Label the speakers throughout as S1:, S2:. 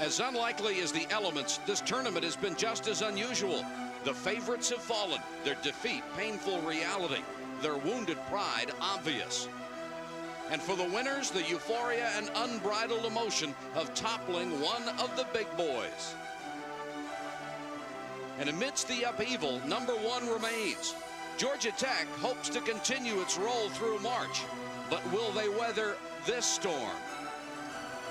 S1: As unlikely as the elements, this tournament has been just as unusual. The favorites have fallen, their defeat painful reality, their wounded pride obvious. And for the winners, the euphoria and unbridled emotion of toppling one of the big boys. And amidst the upheaval, number one remains. Georgia Tech hopes to continue its roll through March, but will they weather this storm?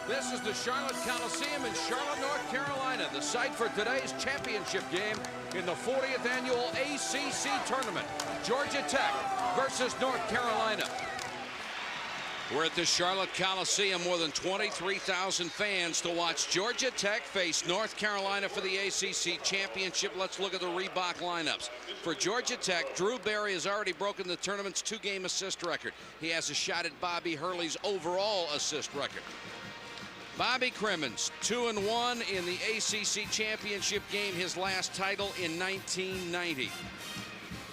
S2: This is the Charlotte Coliseum in Charlotte, North Carolina, the site for today's championship game in the 40th annual ACC tournament. Georgia Tech versus North Carolina.
S1: We're at the Charlotte Coliseum, more than 23,000 fans to watch Georgia Tech face North Carolina for the ACC championship. Let's look at the Reebok lineups. For Georgia Tech, Drew Barry has already broken the tournament's 2-game assist record. He has a shot at Bobby Hurley's overall assist record. Bobby Crimmins, 2-1 in the ACC championship game, his last title in 1990.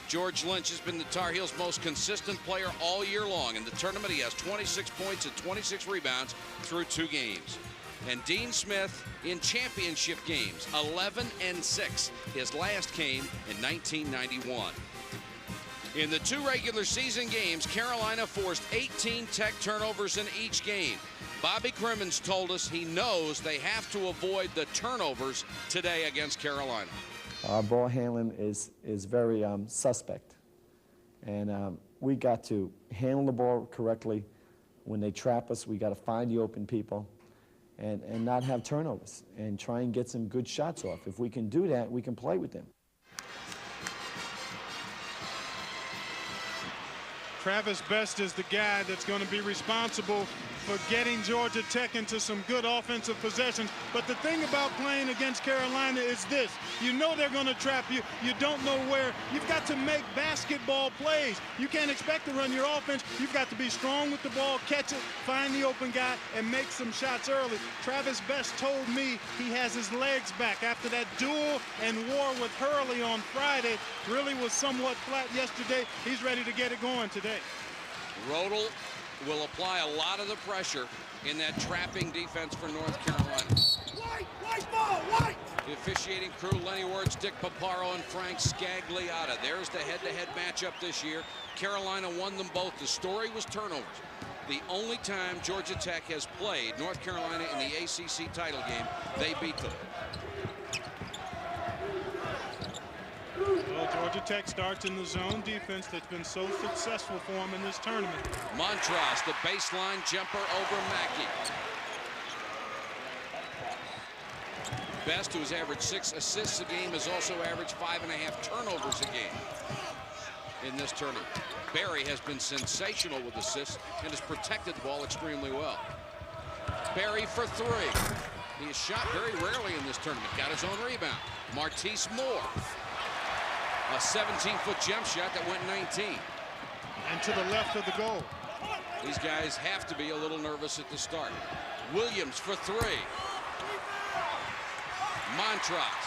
S1: George Lynch has been the Tar Heels' most consistent player all year long. In the tournament, he has 26 points and 26 rebounds through 2 games. And Dean Smith in championship games, 11-6. His last came in 1991. In the 2 regular season games, Carolina forced 18 Tech turnovers in each game. Bobby Crimmins told us he knows they have to avoid the turnovers today against Carolina.
S3: Our ball handling is very suspect, and we got to handle the ball correctly. When they trap us, we got to find the open people and not have turnovers and try and get some good shots off. If we can do that, we can play with them.
S4: Travis Best is the guy that's going to be responsible for getting Georgia Tech into some good offensive possessions. But the thing about playing against Carolina is this. You know they're going to trap you. You don't know where. You've got to make basketball plays. You can't expect to run your offense. You've got to be strong with the ball, catch it, find the open guy, and make some shots early. Travis Best told me he has his legs back after that duel and war with Hurley on Friday. Really was somewhat flat yesterday. He's ready to get it going today.
S1: Rodel will apply a lot of the pressure in that trapping defense for North Carolina.
S5: White ball, white!
S1: The officiating crew, Lenny Wirtz, Dick Paparo, and Frank Scagliotta. There's the head-to-head matchup this year. Carolina won them both. The story was turnovers. The only time Georgia Tech has played North Carolina in the ACC title game, they beat them.
S4: Well, Georgia Tech starts in the zone defense that's been so successful for them in this tournament.
S1: Montross, the baseline jumper over Mackey. Best, who has averaged 6 assists a game, has also averaged 5.5 turnovers a game in this tournament. Barry has been sensational with assists and has protected the ball extremely well. Barry for 3. He has shot very rarely in this tournament. Got his own rebound. Martise Moore. A 17-foot jump shot that went 19.
S4: And to the left of the goal.
S1: These guys have to be a little nervous at the start. Williams for 3. Montross.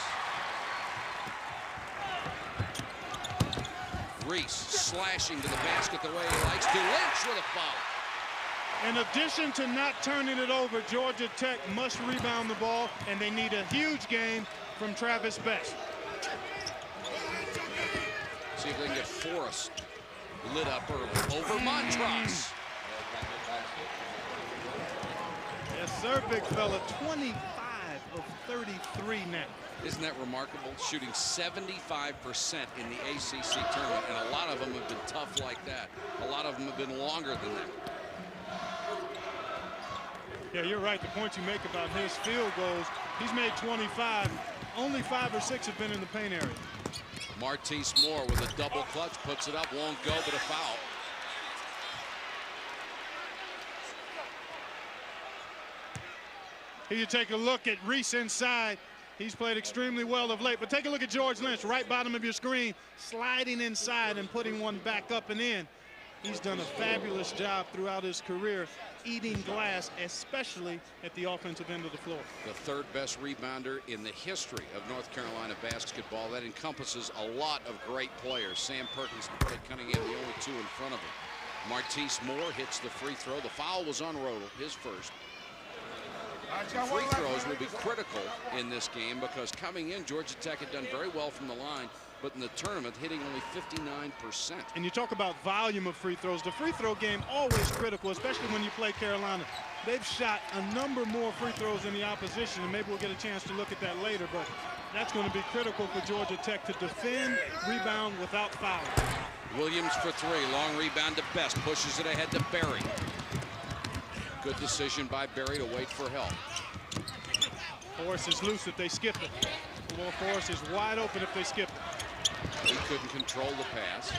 S1: Reese slashing to the basket the way he likes to. Lynch with a foul.
S4: In addition to not turning it over, Georgia Tech must rebound the ball, and they need a huge game from Travis Best.
S1: See if they can get Forrest lit up early. Over Montross.
S4: Yes, sir, big fella. 25 of 33 now.
S1: Isn't that remarkable? Shooting 75% in the ACC tournament, and a lot of them have been tough like that. A lot of them have been longer than that.
S4: Yeah, you're right. The point you make about his field goals, he's made 25. Only 5 or 6 have been in the paint area.
S1: Martise Moore with a double clutch, puts it up, won't go, but a foul.
S4: Here you take a look at Reese inside. He's played extremely well of late, but take a look at George Lynch, right bottom of your screen, sliding inside and putting one back up and in. He's done a fabulous job throughout his career, eating glass, especially at the offensive end of the floor.
S1: The 3rd best rebounder in the history of North Carolina basketball. That encompasses a lot of great players. Sam Perkins and Ted Cunningham, the only 2 in front of him. Martise Moore hits the free throw. The foul was on Rodel, his first. Free throws will be critical in this game because coming in, Georgia Tech had done very well from the line, but in the tournament, hitting only 59%.
S4: And you talk about volume of free throws. The free throw game always critical, especially when you play Carolina. They've shot a number more free throws than the opposition, and maybe we'll get a chance to look at that later, but that's going to be critical for Georgia Tech to defend, rebound without fouling.
S1: Williams for three. Long rebound to Best. Pushes it ahead to Berry. Good decision by Berry to wait for help.
S4: Forrest is loose if they skip it. Well, Forrest is wide open if they skip it.
S1: He couldn't control the pass.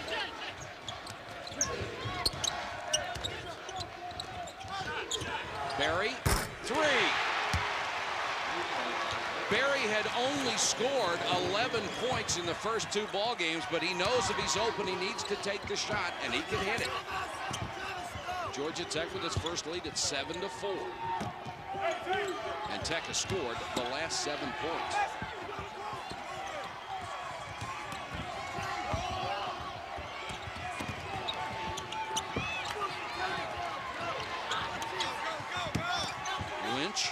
S1: Berry, three. Berry had only scored 11 points in the first two ball games, but he knows if he's open, he needs to take the shot, and he can hit it. Georgia Tech with its first lead at 7-4. And Tech has scored the last 7 points. Lynch.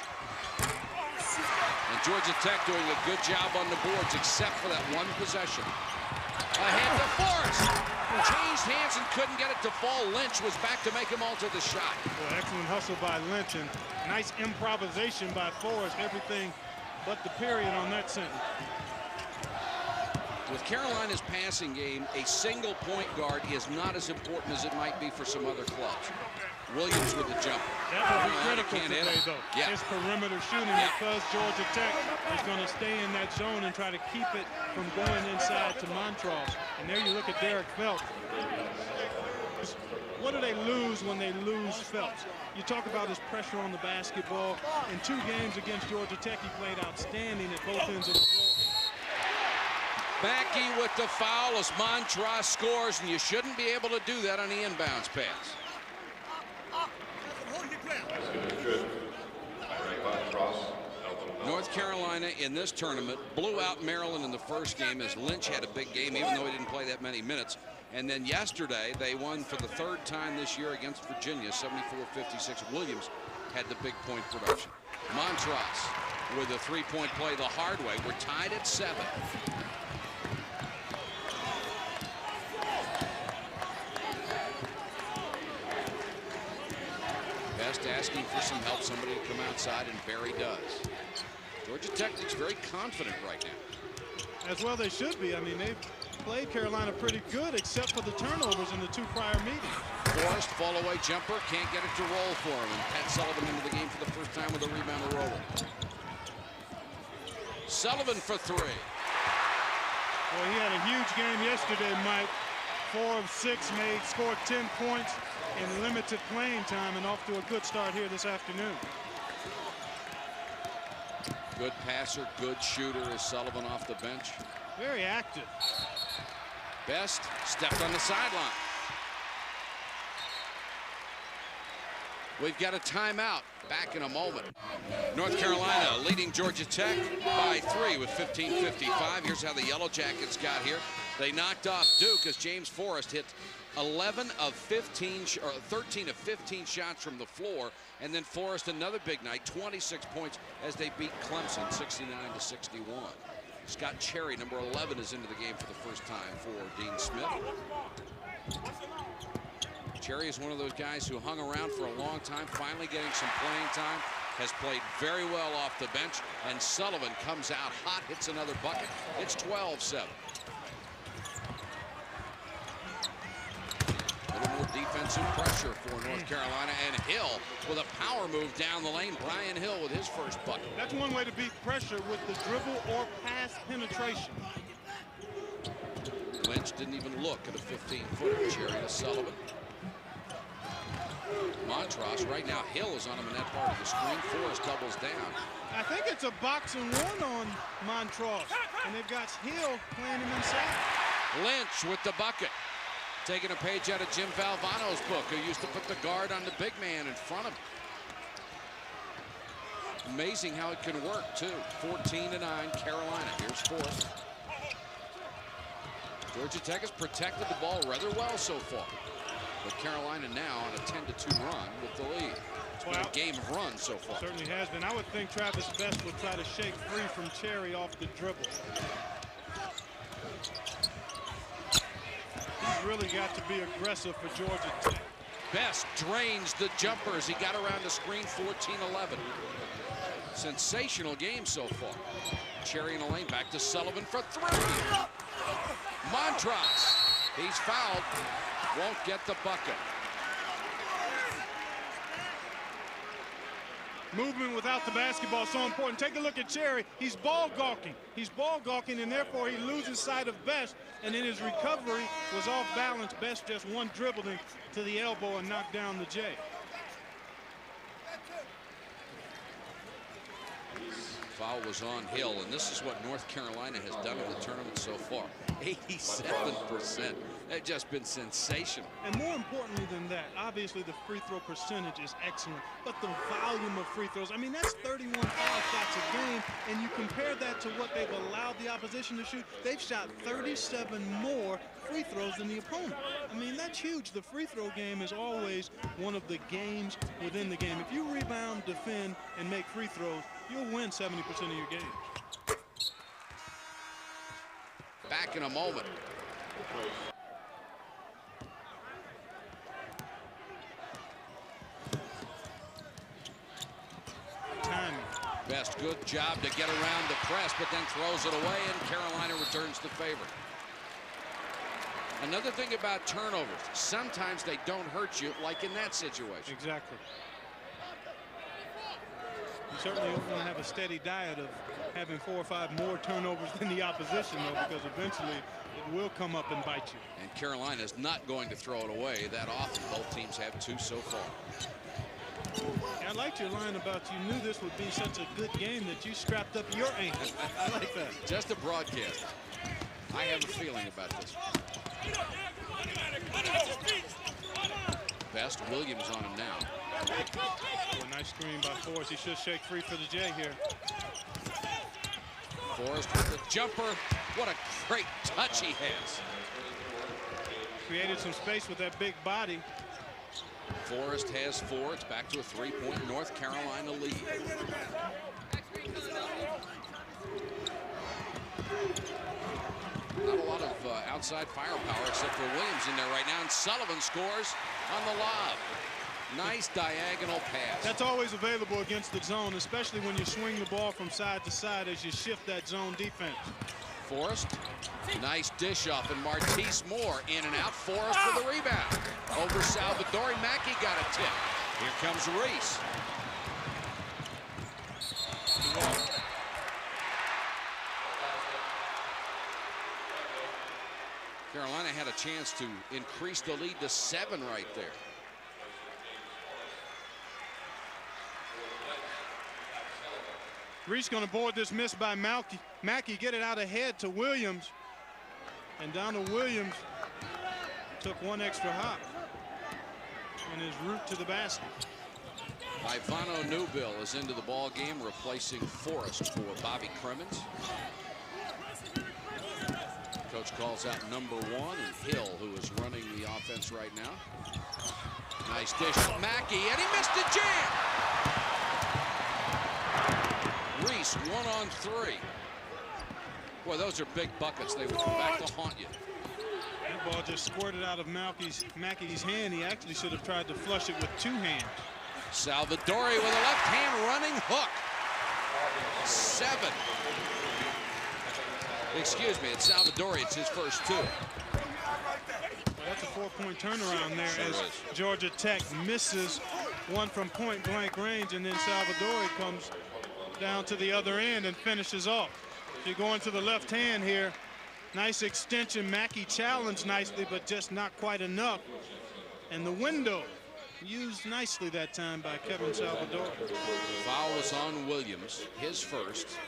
S1: And Georgia Tech doing a good job on the boards, except for that one possession. Ahead to Forrest. Changed hands and couldn't get it to fall. Lynch was back to make him alter the shot.
S4: Well, excellent hustle by Lynch and nice improvisation by Forrest. Everything but the period on that sentence.
S1: With Carolina's passing game, a single point guard is not as important as it might be for some other clubs. Williams with the jumper.
S4: That will be critical today, though.
S1: Yeah.
S4: His perimeter shooting, because Georgia Tech is going to stay in that zone and try to keep it from going inside to Montross. And there you look at Derek Phelps. What do they lose when they lose Phelps? You talk about his pressure on the basketball. In 2 games against Georgia Tech, he played outstanding at both ends of the floor.
S1: Mackey with the foul as Montross scores, and you shouldn't be able to do that on the inbounds pass. North Carolina in this tournament blew out Maryland in the first game as Lynch had a big game, even though he didn't play that many minutes. And then yesterday, they won for the 3rd time this year against Virginia, 74-56. Williams had the big point production. Montross with a 3-point play the hard way. We're tied at 7. Best asking for some help, somebody to come outside, and Berry does. Georgia Tech looks very confident right now.
S4: As well they should be. I mean, they've played Carolina pretty good, except for the turnovers in the 2 prior meetings.
S1: Forrest, fall away jumper, can't get it to roll for him. And Pat Sullivan into the game for the first time with a rebound to roll. Sullivan for 3.
S4: Well, he had a huge game yesterday, Mike. 4 of 6 made, scored 10 points in limited playing time, and off to a good start here this afternoon.
S1: Good passer, good shooter is Sullivan off the bench.
S4: Very active.
S1: Best stepped on the sideline. We've got a timeout. Back in a moment. North Carolina leading Georgia Tech by 3 with 15:55. Here's how the Yellow Jackets got here. They knocked off Duke as James Forrest hit 11 of 15 or 13 of 15 shots from the floor, and then Forrest another big night, 26 points as they beat Clemson 69-61. Scott Cherry, number 11, is into the game for the first time for Dean Smith. Cherry is one of those guys who hung around for a long time, finally getting some playing time, has played very well off the bench, and Sullivan comes out hot, hits another bucket. It's 12-7. A little more defensive pressure for North Carolina, and Hill with a power move down the lane. Brian Hill with his first bucket.
S4: That's one way to beat pressure, with the dribble or pass penetration.
S1: Lynch didn't even look at a 15-footer. Cherry to Sullivan. Montross right now. Hill is on him in that part of the screen. Forrest doubles down.
S4: I think it's a box and one on Montross, and they've got Hill playing him inside.
S1: Lynch with the bucket. Taking a page out of Jim Valvano's book, who used to put the guard on the big man in front of him. Amazing how it can work, too. 14-9, Carolina. Here's Forrest. Georgia Tech has protected the ball rather well so far. But Carolina now on a 10-2 run with the lead. been a game of runs so far.
S4: Certainly has been. I would think Travis Best would try to shake free from Cherry off the dribble. He's really got to be aggressive for Georgia Tech.
S1: Best drains the jumpers. He got around the screen, 14-11. Sensational game so far. Cherry in the lane, back to Sullivan for three. Montross, he's fouled, won't get the bucket.
S4: Movement without the basketball is so important. Take a look at Cherry. He's ball gawking. He's ball gawking, and therefore he loses sight of Best. And in his recovery was off balance. Best just one dribbled him to the elbow and knocked down the J.
S1: Foul was on Hill, and this is what North Carolina has done in the tournament so far. 87%. They've just been sensational.
S4: And more importantly than that, obviously the free throw percentage is excellent, but the volume of free throws, I mean, that's 31 foul shots a game, and you compare that to what they've allowed the opposition to shoot. They've shot 37 more free throws than the opponent. I mean, that's huge. The free throw game is always one of the games within the game. If you rebound, defend, and make free throws, you'll win 70% of your games.
S1: Back in a moment.
S4: Timing.
S1: Best good job to get around the press, but then throws it away, and Carolina returns the favor. Another thing about turnovers, sometimes they don't hurt you, like in that situation.
S4: Exactly. You certainly don't want to have a steady diet of having 4 or 5 more turnovers than the opposition, though, because eventually it will come up and bite you.
S1: And Carolina is not going to throw it away that often. Both teams have 2 so far.
S4: I liked your line about you knew this would be such a good game that you strapped up your ankle. I like that.
S1: Just a broadcast. I have a feeling about this. Best, Williams on him now.
S4: Oh, a nice screen by Forrest. He should shake free for the J here.
S1: Forrest with the jumper. What a great touch he has.
S4: Created some space with that big body.
S1: Forrest has 4. It's back to a 3-point North Carolina lead. Not a lot of outside firepower except for Williams in there right now, and Sullivan scores on the lob. Nice diagonal pass.
S4: That's always available against the zone, especially when you swing the ball from side to side as you shift that zone defense.
S1: Forrest, nice dish up, and Martise Moore in and out. Forrest for the rebound. Over Salvadori. Mackey got a tip. Here comes Reese. Carolina had a chance to increase the lead to 7 right there.
S4: Reese going to board this miss by Mackey. Get it out ahead to Williams. And Donald Williams took 1 extra hop in his route to the basket.
S1: Ivano Newbill is into the ball game, replacing Forrest for Bobby Crimmins. Coach calls out number 1, and Hill, who is running the offense right now. Nice dish from Mackey, and he missed a jam. Reese 1 on 3. Boy, those are big buckets. They would come back to haunt you.
S4: That ball just squirted out of Mackey's hand. He actually should have tried to flush it with 2 hands.
S1: Salvadori with a left hand running hook. 7. Excuse me, it's Salvadori. It's his first 2.
S4: Well, that's a 4-point turnaround there as Georgia Tech misses one from point-blank range, and then Salvadori comes down to the other end and finishes off. So you're going to the left hand here. Nice extension. Mackey challenged nicely, but just not quite enough. And the window used nicely that time by Kevin Salvadori.
S1: Foul was on Williams, his first.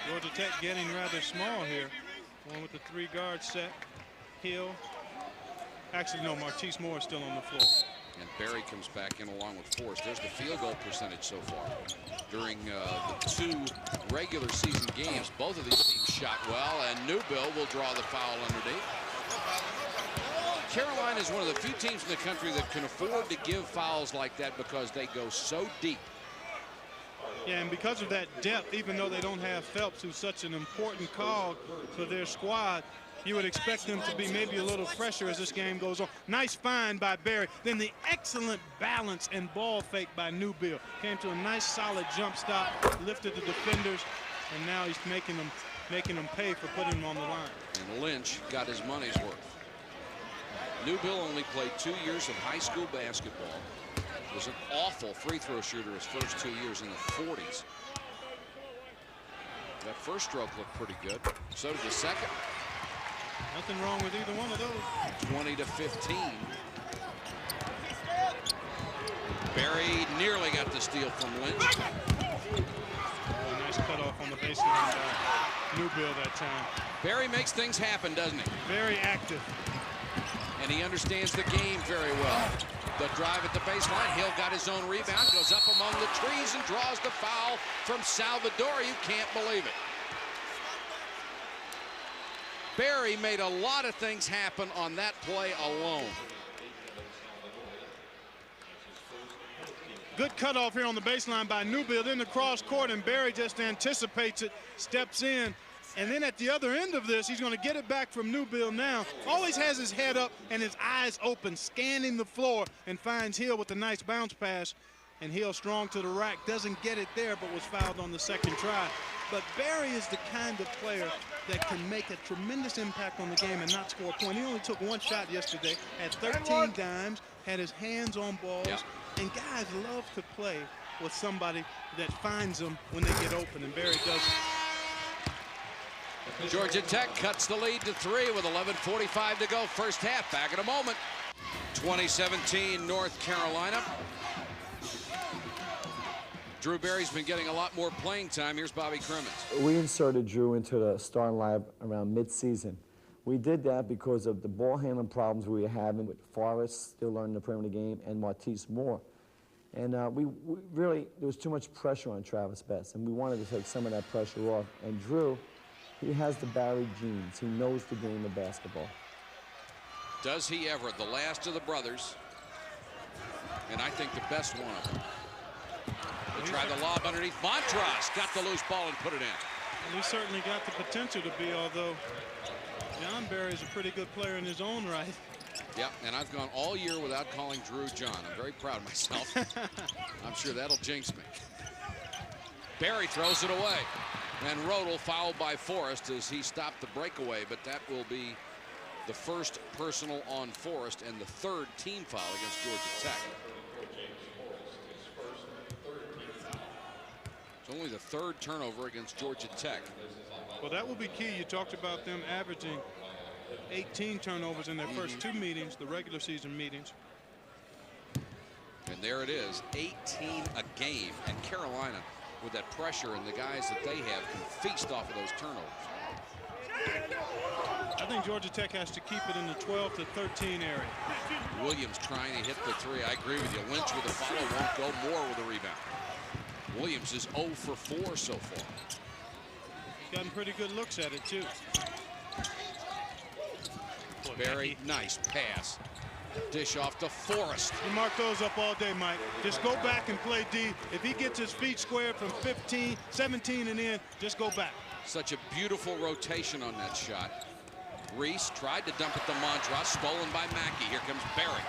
S4: Georgia Tech getting rather small here. One with the 3-guard set. Hill. Actually, no, Martise Moore is still on the floor.
S1: And Barry comes back in along with Forrest. There's the field goal percentage so far. During the 2 regular season games, both of these teams shot well, and Newbill will draw the foul underneath. Carolina is one of the few teams in the country that can afford to give fouls like that because they go so deep.
S4: Yeah, and because of that depth, even though they don't have Phelps, who's such an important cog for their squad, you would expect them to be maybe a little fresher as this game goes on. Nice find by Barry. Then the excellent balance and ball fake by Newbill. Came to a nice solid jump stop, lifted the defenders, and now he's making them pay for putting them on the line.
S1: And Lynch got his money's worth. Newbill only played 2 years of high school basketball. Was an awful free throw shooter his first 2 years in the 40s. That first stroke looked pretty good. So did the second.
S4: Nothing wrong with either one of those.
S1: 20 to 15. Barry nearly got the steal from Lynch.
S4: Nice cutoff on the baseline by Newbill that time.
S1: Barry makes things happen, doesn't he?
S4: Very active.
S1: And he understands the game very well. The drive at the baseline. Hill got his own rebound, goes up among the trees and draws the foul from Salvador. You can't believe it. Barry made a lot of things happen on that play alone.
S4: Good cutoff here on the baseline by Newbill. Then the cross court, and Barry just anticipates it, steps in. And then at the other end of this, he's going to get it back from Newbill now. Always has his head up and his eyes open, scanning the floor, and finds Hill with a nice bounce pass. And Hill strong to the rack, doesn't get it there, but was fouled on the second try. But Barry is the kind of player that can make a tremendous impact on the game and not score a point. He only took one shot yesterday, had 13 dimes, had his hands on balls.
S1: Yep.
S4: And guys love to play with somebody that finds them when they get open, and Barry does it.
S1: Georgia Tech cuts the lead to 3 with 11:45 to go first half. Back in a moment. 2017 North Carolina. Drew Barry's been getting a lot more playing time. Here's Bobby Crimmins.
S3: We inserted Drew into the starting lineup around mid-season. We did that because of the ball handling problems we were having with Forrest still learning the perimeter game and Martise Moore. And we really, there was too much pressure on Travis Best, and we wanted to take some of that pressure off. And Drew, he has the Barry genes. He knows the game of basketball.
S1: Does he ever? The last of the brothers, and I think the best one of them. They try the lob underneath. Montross got the loose ball and put it in.
S4: And he certainly got the potential to be, although John Barry is a pretty good player in his own right.
S1: Yeah, and I've gone all year without calling Drew John. I'm very proud of myself. I'm sure that'll jinx me. Barry throws it away. And Rodel fouled by Forrest as he stopped the breakaway, but that will be the first personal on Forrest and the third team foul against Georgia Tech. It's only the third turnover against Georgia Tech.
S4: Well, that will be key. You talked about them averaging 18 turnovers in their first 2 meetings, the regular season meetings.
S1: And there it is, 18 a game. And Carolina, with that pressure and the guys that they have, can feast off of those turnovers.
S4: I think Georgia Tech has to keep it in the 12 to 13 area.
S1: Williams trying to hit the 3. I agree with you. Lynch with a follow, won't go. Moore with a rebound. Williams is 0 for 4 so far.
S4: He's gotten pretty good looks at it, too.
S1: Barry, nice pass. Dish off to Forrest.
S4: You mark those up all day, Mike. Just go back and play D. If he gets his feet squared from 15, 17 and in, just go back.
S1: Such a beautiful rotation on that shot. Reese tried to dump it to Montross, stolen by Mackey. Here comes Barry.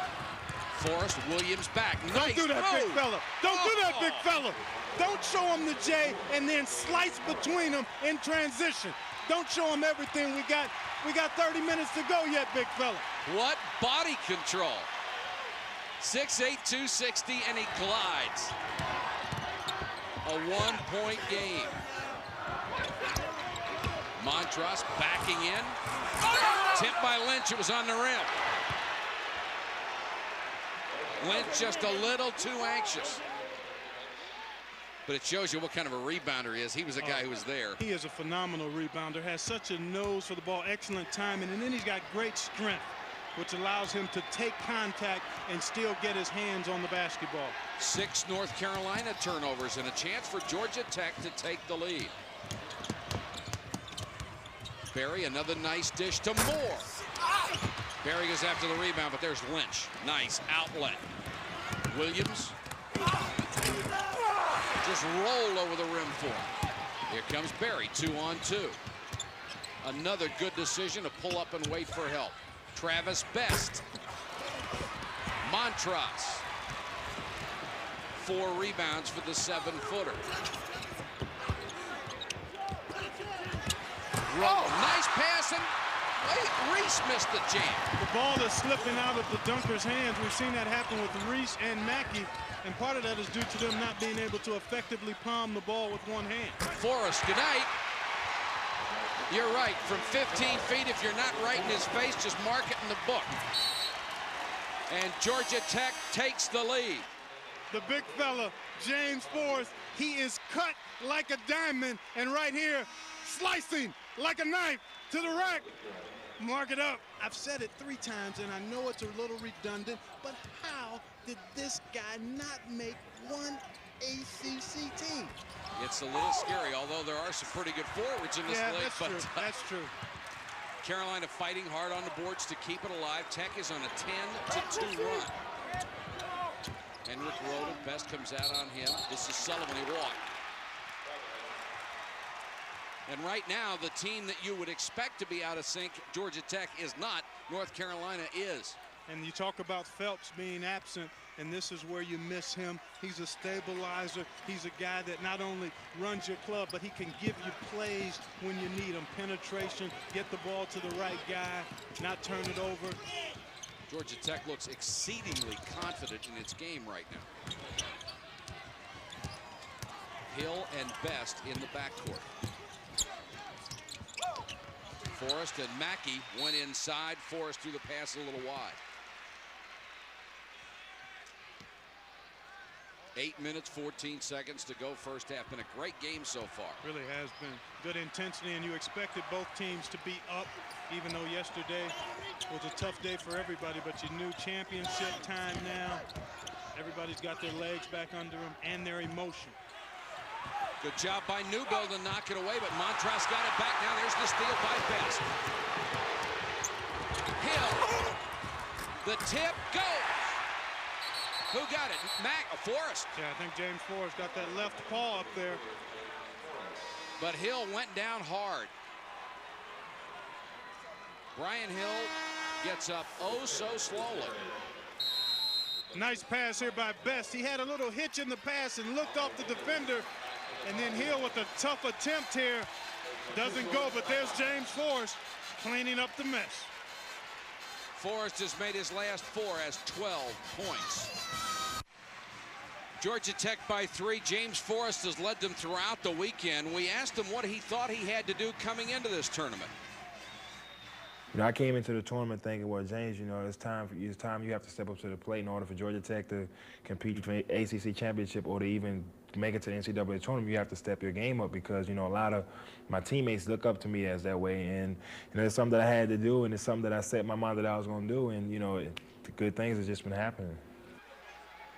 S1: Forrest, Williams back. Nice.
S4: Don't do that, big fella. Don't do that, big fella. Don't show him the J and then slice between them in transition. Don't show him everything we got. We got 30 minutes to go yet, big fella.
S1: What body control. 6'8", 260, and he glides. A 1-point game. Montross backing in. Tipped by Lynch. It was on the rim. Lynch just a little too anxious. But it shows you what kind of a rebounder he is. He was a guy who was there.
S4: He is a phenomenal rebounder, has such a nose for the ball, excellent timing, and then he's got great strength, which allows him to take contact and still get his hands on the basketball.
S1: 6 North Carolina turnovers and a chance for Georgia Tech to take the lead. Barry, another nice dish to Moore. Barry goes after the rebound, but there's Lynch. Nice outlet. Williams just rolled over the rim for him. Here comes Barry, 2-on-2. Another good decision to pull up and wait for help. Travis Best. Montross. 4 rebounds for the 7-footer. Nice pass, and Reese missed the jam.
S4: The ball is slipping out of the dunker's hands. We've seen that happen with Reese and Mackey, and part of that is due to them not being able to effectively palm the ball with one hand.
S1: Forrest, good night. You're right. From 15 feet, if you're not right in his face, just mark it in the book. And Georgia Tech takes the lead.
S4: The big fella, James Forrest, he is cut like a diamond, and right here, slicing like a knife to the rack. Mark it up. I've said it 3 times, and I know it's a little redundant, but how did this guy not make one ACC team?
S1: It's a little scary, although there are some pretty good forwards in this league.
S4: That's true.
S1: Carolina fighting hard on the boards to keep it alive. Tech is on a 10-2 run. Henrik Roden, Best comes out on him. This is Sullivan, he walked. And right now, the team that you would expect to be out of sync, Georgia Tech, is not. North Carolina is.
S4: And you talk about Phelps being absent, and this is where you miss him. He's a stabilizer. He's a guy that not only runs your club, but he can give you plays when you need them. Penetration, get the ball to the right guy, not turn it over.
S1: Georgia Tech looks exceedingly confident in its game right now. Hill and Best in the backcourt. Forrest and Mackey went inside. Forrest threw the pass a little wide. 8 minutes, 14 seconds to go first half. Been a great game so far.
S4: Really has been good intensity, and you expected both teams to be up, even though yesterday was a tough day for everybody, but you knew championship time now. Everybody's got their legs back under them and their emotion.
S1: Good job by Newbill to knock it away, but Montross got it back. Now there's the steal by Best. Hill. The tip goes. Who got it? Forrest.
S4: Yeah, I think James Forrest got that left paw up there.
S1: But Hill went down hard. Brian Hill gets up oh so slowly.
S4: Nice pass here by Best. He had a little hitch in the pass and looked off the defender. And then Hill with a tough attempt here. Doesn't go, but there's James Forrest cleaning up the mess.
S1: Forrest has made his last 4, has 12 points. Georgia Tech by 3. James Forrest has led them throughout the weekend. We asked him what he thought he had to do coming into this tournament.
S5: You know, I came into the tournament thinking, well, James, you know, it's time you have to step up to the plate in order for Georgia Tech to compete for the ACC championship or to even make it to the NCAA tournament. You have to step your game up because, you know, a lot of my teammates look up to me as that way. And, you know, it's something that I had to do, and it's something that I set my mind that I was going to do. And, you know, the good things have just been happening.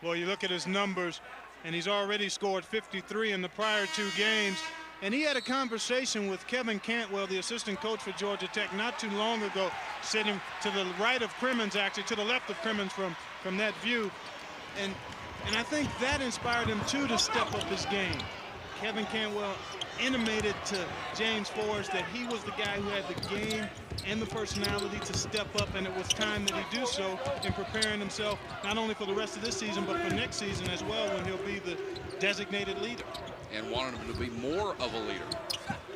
S4: Well, you look at his numbers, and he's already scored 53 in the prior 2 games. And he had a conversation with Kevin Cantwell, the assistant coach for Georgia Tech, not too long ago, sitting to the right of Crimmins, actually, to the left of Crimmins from that view. And I think that inspired him, too, to step up his game. Kevin Cantwell intimated to James Forrest that he was the guy who had the game and the personality to step up, and it was time that he do so in preparing himself not only for the rest of this season, but for next season as well, when he'll be the designated leader.
S1: And wanted him to be more of a leader.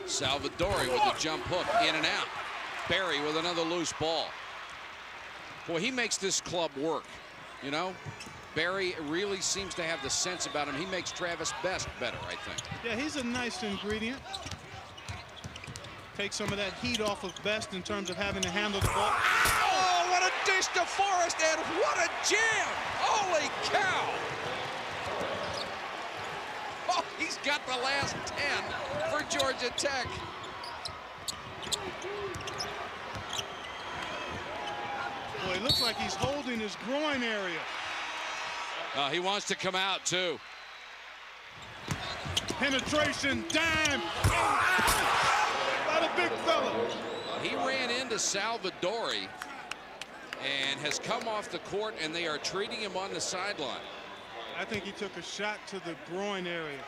S1: Salvadori with a jump hook, in and out. Barry with another loose ball. Boy, he makes this club work, you know? Barry really seems to have the sense about him. He makes Travis Best better, I think.
S4: Yeah, he's a nice ingredient. Take some of that heat off of Best in terms of having to handle the ball.
S1: Oh, what a dish to Forrest, and what a jam! Holy cow! Oh, he's got the last 10 for Georgia Tech.
S4: Boy, it looks like he's holding his groin area.
S1: He wants to come out, too.
S4: Penetration, dime. Oh, by the big fella.
S1: He ran into Salvadori and has come off the court, and they are treating him on the sideline.
S4: I think he took a shot to the groin area.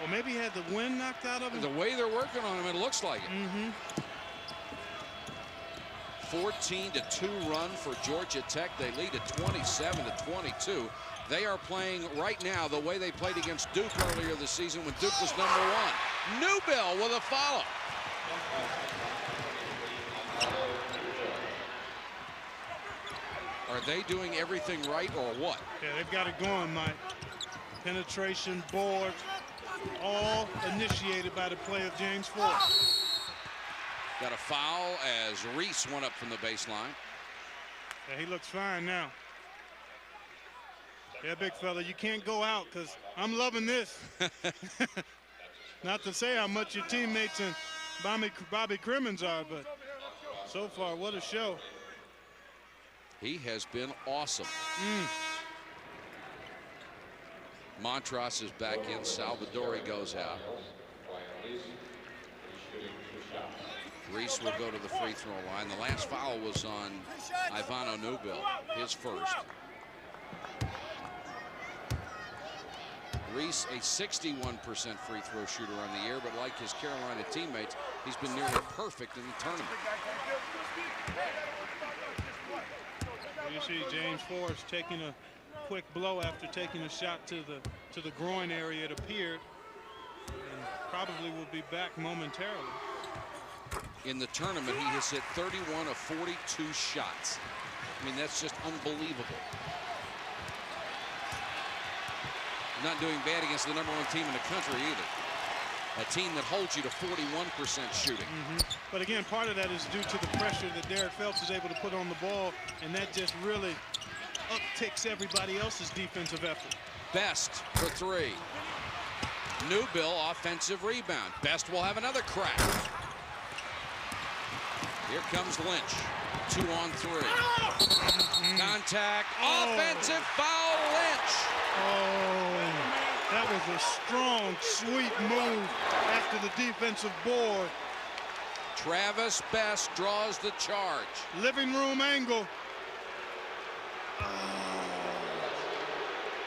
S4: Or maybe he had the wind knocked out of him.
S1: The way they're working on him, it looks like it. 14-2 run for Georgia Tech. They lead at 27-22. They are playing right now the way they played against Duke earlier this season when Duke was #1. Newbill with a follow. Are they doing everything right or what?
S4: Yeah, they've got it going, Mike. Penetration, board, all initiated by the play of James Forrest.
S1: Got a foul as Reese went up from the baseline.
S4: Yeah, he looks fine now. Yeah, big fella, you can't go out because I'm loving this. Not to say how much your teammates and Bobby Crimmins are, but so far, what a show.
S1: He has been awesome. Montross is back in. Salvadori goes out. Reese will go to the free throw line. The last foul was on Ivano Newbill, his first. Reese, a 61% free throw shooter on the year, but like his Carolina teammates, he's been nearly perfect in the tournament.
S4: You see James Forrest taking a quick blow after taking a shot to the groin area, it appeared, and probably will be back momentarily.
S1: In the tournament, he has hit 31 of 42 shots. I mean, that's just unbelievable. Not doing bad against the #1 team in the country either. A team that holds you to 41% shooting.
S4: But again, part of that is due to the pressure that Derek Phelps is able to put on the ball, and that just really upticks everybody else's defensive effort.
S1: Best for 3. Newbill offensive rebound. Best will have another crack. Here comes Lynch. 2 on 3. Contact. Offensive foul, Lynch.
S4: Oh, that was a strong, sweet move after the defensive board.
S1: Travis Best draws the charge.
S4: Living room angle.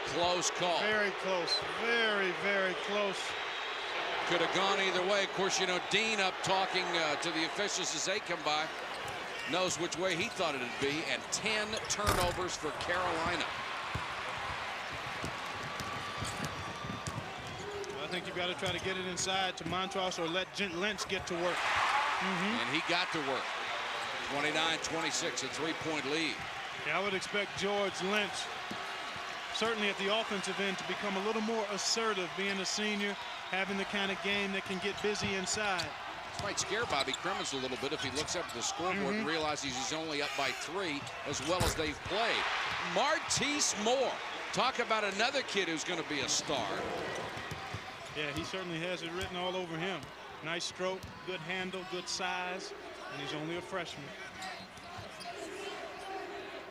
S1: Close call.
S4: Very close. Very, very close.
S1: Could have gone either way. Of course, you know, Dean up talking to the officials as they come by. Knows which way he thought it'd be. And 10 turnovers for Carolina.
S4: I think you've got to try to get it inside to Montross or let Lynch get to work.
S1: And he got to work. 29-26, a 3-point lead.
S4: Yeah, I would expect George Lynch, certainly at the offensive end, to become a little more assertive, being a senior, having the kind of game that can get busy inside.
S1: This might scare Bobby Crimmins a little bit if he looks up at the scoreboard and realizes he's only up by 3 as well as they've played. Martise Moore. Talk about another kid who's going to be a star.
S4: Yeah, he certainly has it written all over him. Nice stroke, good handle, good size, and he's only a freshman.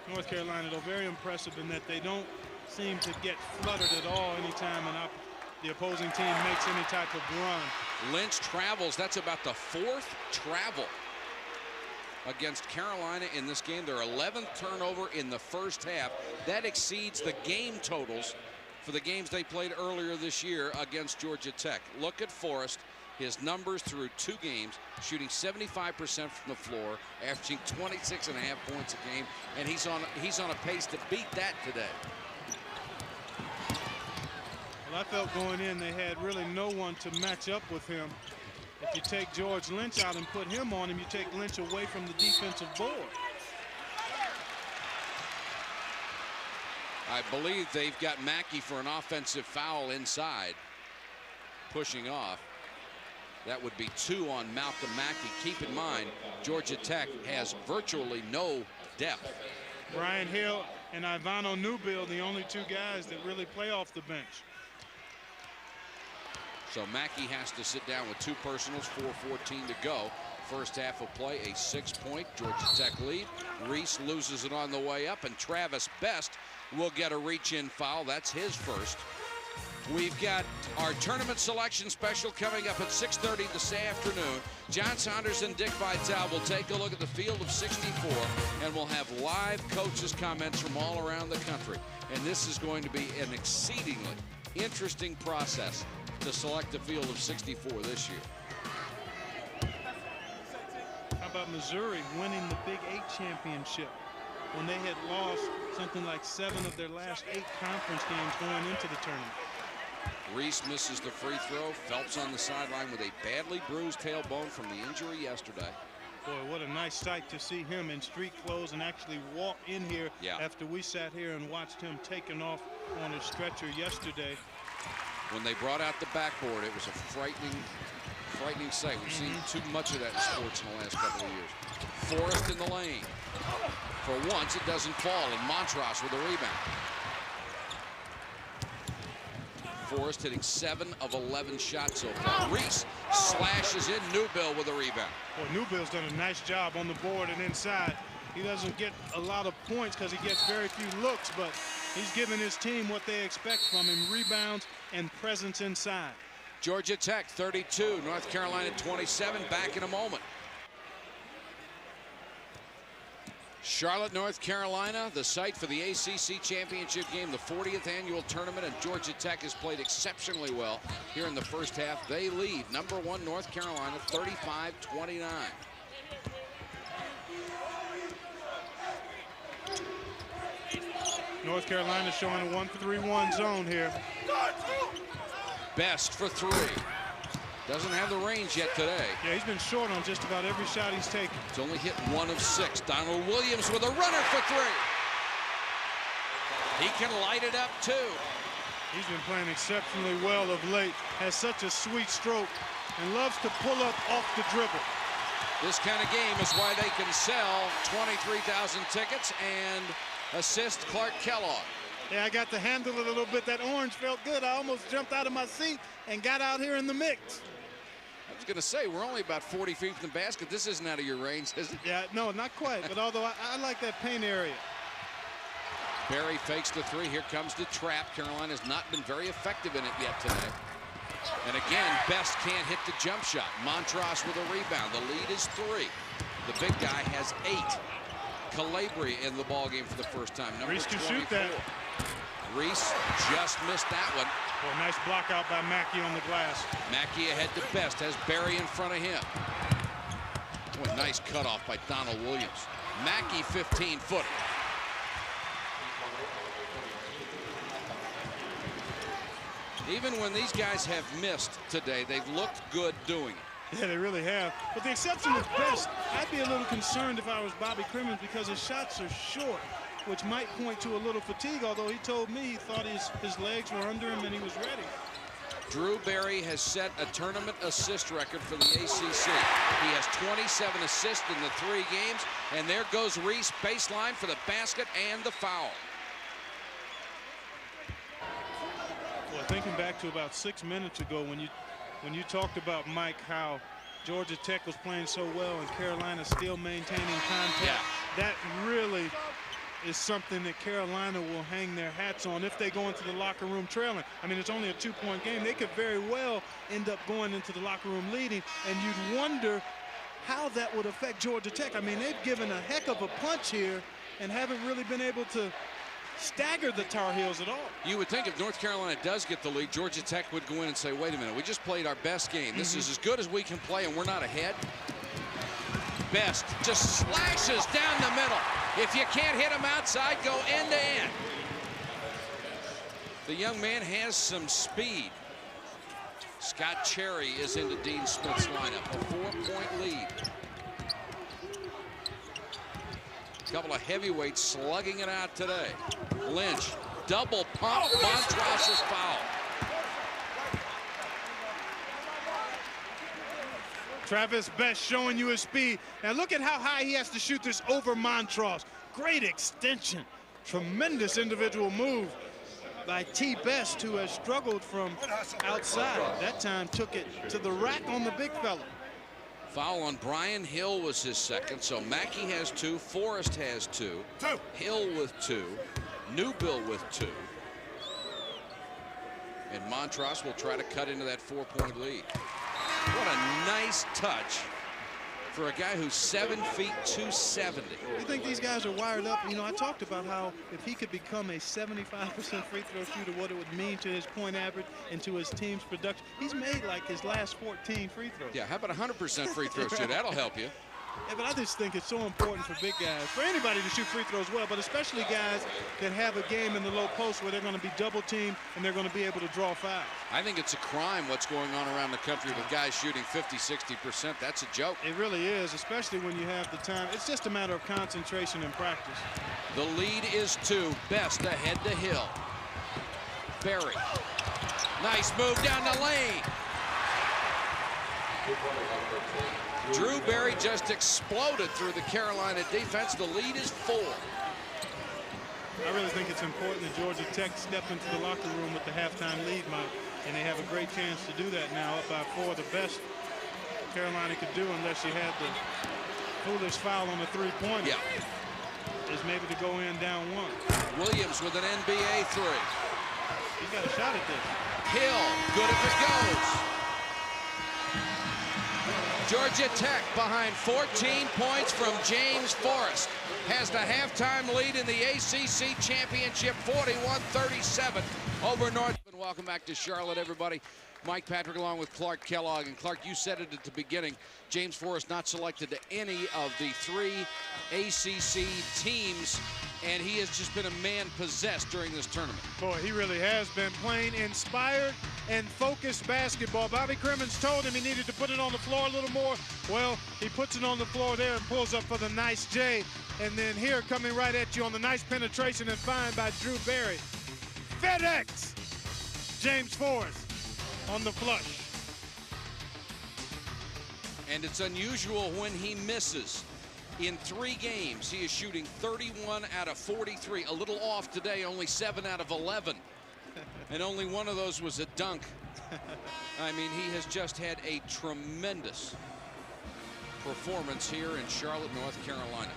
S4: North Carolina, though, very impressive in that they don't seem to get fluttered at all anytime the opposing team makes any type of run.
S1: Lynch travels. That's about the 4th travel against Carolina in this game. Their 11th turnover in the first half. That exceeds the game totals for the games they played earlier this year against Georgia Tech. Look at Forrest. His numbers through 2 games, shooting 75% from the floor, averaging 26.5 points a game, and he's on a pace to beat that today.
S4: Well, I felt going in they had really no one to match up with him. If you take George Lynch out and put him on him, you take Lynch away from the defensive board.
S1: I believe they've got Mackey for an offensive foul inside, pushing off. That would be 2 on Malcolm Mackey. Keep in mind, Georgia Tech has virtually no depth.
S4: Brian Hill and Ivano Newbill, the only 2 guys that really play off the bench.
S1: So Mackey has to sit down with 2 personals, 4:14 to go. First half of play, a 6-point Georgia Tech lead. Reese loses it on the way up, and Travis Best will get a reach-in foul. That's his first. We've got our tournament selection special coming up at 6:30 this afternoon. John Saunders and Dick Vitale will take a look at the field of 64, and we'll have live coaches' comments from all around the country. And this is going to be an exceedingly interesting process to select the field of 64 this year.
S4: How about Missouri winning the Big 8 championship when they had lost something like 7 of their last 8 conference games going into the tournament?
S1: Reese misses the free throw. Phelps on the sideline with a badly bruised tailbone from the injury yesterday.
S4: Boy, what a nice sight to see him in street clothes and actually walk in here after we sat here and watched him taken off on a stretcher yesterday.
S1: When they brought out the backboard, it was a frightening sight. We've seen too much of that in sports in the last couple of years. Forrest in the lane. For once, it doesn't fall, and Montross with a rebound. Forrest hitting 7 of 11 shots so far. Reese slashes in. Newbill with a rebound.
S4: Well, Newbill's done a nice job on the board and inside. He doesn't get a lot of points because he gets very few looks, but he's giving his team what they expect from him: rebounds and presence inside.
S1: Georgia Tech 32, North Carolina 27. Back in a moment. Charlotte, North Carolina, the site for the ACC championship game, the 40th annual tournament, and Georgia Tech has played exceptionally well here in the first half. They lead #1 North Carolina 35-29.
S4: North Carolina showing a 1-3-1 zone here.
S1: Best for 3. Doesn't have the range yet today.
S4: Yeah, he's been short on just about every shot he's taken.
S1: He's only hit 1 of 6. Donald Williams with a runner for 3. He can light it up too.
S4: He's been playing exceptionally well of late. Has such a sweet stroke and loves to pull up off the dribble.
S1: This kind of game is why they can sell 23,000 tickets and assist Clark Kellogg.
S4: Yeah, I got to handle it a little bit. That orange felt good. I almost jumped out of my seat and got out here in the mix.
S1: I was going to say, we're only about 40 feet from the basket. This isn't out of your range, is it?
S4: Yeah, no, not quite. But although I like that paint area.
S1: Barry fakes the 3. Here comes the trap. Carolina's not been very effective in it yet today. And again, Best can't hit the jump shot. Montross with a rebound. The lead is 3. The big guy has 8. Calabria in the ballgame for the first time.
S4: Reese can
S1: 24.
S4: shoot that.
S1: Reese just missed that one.
S4: Well, nice block out by Mackey on the glass.
S1: Mackey ahead to Best, has Barry in front of him. Boy, nice cutoff by Donald Williams. Mackey 15-footer. Even when these guys have missed today, they've looked good doing it.
S4: Yeah, they really have. But the exception is Best. I'd be a little concerned if I was Bobby Crimmins because his shots are short, which might point to a little fatigue, although he told me he thought his legs were under him and he was ready.
S1: Drew Barry has set a tournament assist record for the ACC. He has 27 assists in the 3 games, and there goes Reese baseline for the basket and the foul.
S4: Well, thinking back to about 6 minutes ago when you talked about, Mike, how Georgia Tech was playing so well and Carolina still maintaining contact, that really is something that Carolina will hang their hats on if they go into the locker room trailing. I mean, it's only a 2-point game. They could very well end up going into the locker room leading, and you'd wonder how that would affect Georgia Tech. I mean, they've given a heck of a punch here and haven't really been able to stagger the Tar Heels at all.
S1: You would think if North Carolina does get the lead, Georgia Tech would go in and say, wait a minute, we just played our best game. This is as good as we can play, and we're not ahead. Best just slashes down the middle. If you can't hit him outside, go end to end. The young man has some speed. Scott Cherry is into Dean Smith's lineup. A 4-point lead. A couple of heavyweights slugging it out today. Lynch, double pump, Montross is fouled.
S4: Travis Best showing you his speed. Now look at how high he has to shoot this over Montross. Great extension. Tremendous individual move by T. Best, who has struggled from outside. That time took it to the rack on the big fella.
S1: Foul on Brian Hill was his second, so Mackey has 2, Forrest has 2, Hill with 2, Newbill with 2. And Montross will try to cut into that 4-point lead. What a nice touch for a guy who's 7 feet 270.
S4: You think these guys are wired up? You know, I talked about how if he could become a 75% free throw shooter, what it would mean to his point average and to his team's production. He's made like his last 14 free throws.
S1: Yeah, how about 100% free throw shooter? That'll help you.
S4: Yeah, but I just think it's so important for big guys, for anybody to shoot free throws well, but especially guys that have a game in the low post where they're going to be double teamed and they're going to be able to draw fouls.
S1: I think it's a crime what's going on around the country with guys shooting 50, 60%. That's a joke.
S4: It really is, especially when you have the time. It's just a matter of concentration and practice.
S1: The lead is 2. Best ahead to Hill. Berry. Nice move down the lane. Drew Berry just exploded through the Carolina defense. The lead is 4.
S4: I really think it's important that Georgia Tech step into the locker room with the halftime lead, Mike, and they have a great chance to do that now up by 4. The best Carolina could do, unless you had the foolish foul on the three-pointer, is maybe to go in down 1.
S1: Williams with an NBA 3.
S4: He's got a shot at this.
S1: Hill, good if it goes. Georgia Tech behind 14 points from James Forrest has the halftime lead in the ACC championship, 41-37 over North. Welcome back to Charlotte, everybody. Mike Patrick along with Clark Kellogg. And Clark, you said it at the beginning, James Forrest not selected to any of the 3 ACC teams, and he has just been a man possessed during this tournament.
S4: Boy, he really has been playing inspired and focused basketball. Bobby Crimmins told him he needed to put it on the floor a little more. Well, he puts it on the floor there and pulls up for the nice J. And then here, coming right at you on the nice penetration and find by Drew Berry. FedEx! James Forrest on the flush.
S1: And it's unusual when he misses. In 3 games, he is shooting 31 out of 43. A little off today, only 7 out of 11. And only one of those was a dunk. I mean, he has just had a tremendous performance here in Charlotte, North Carolina.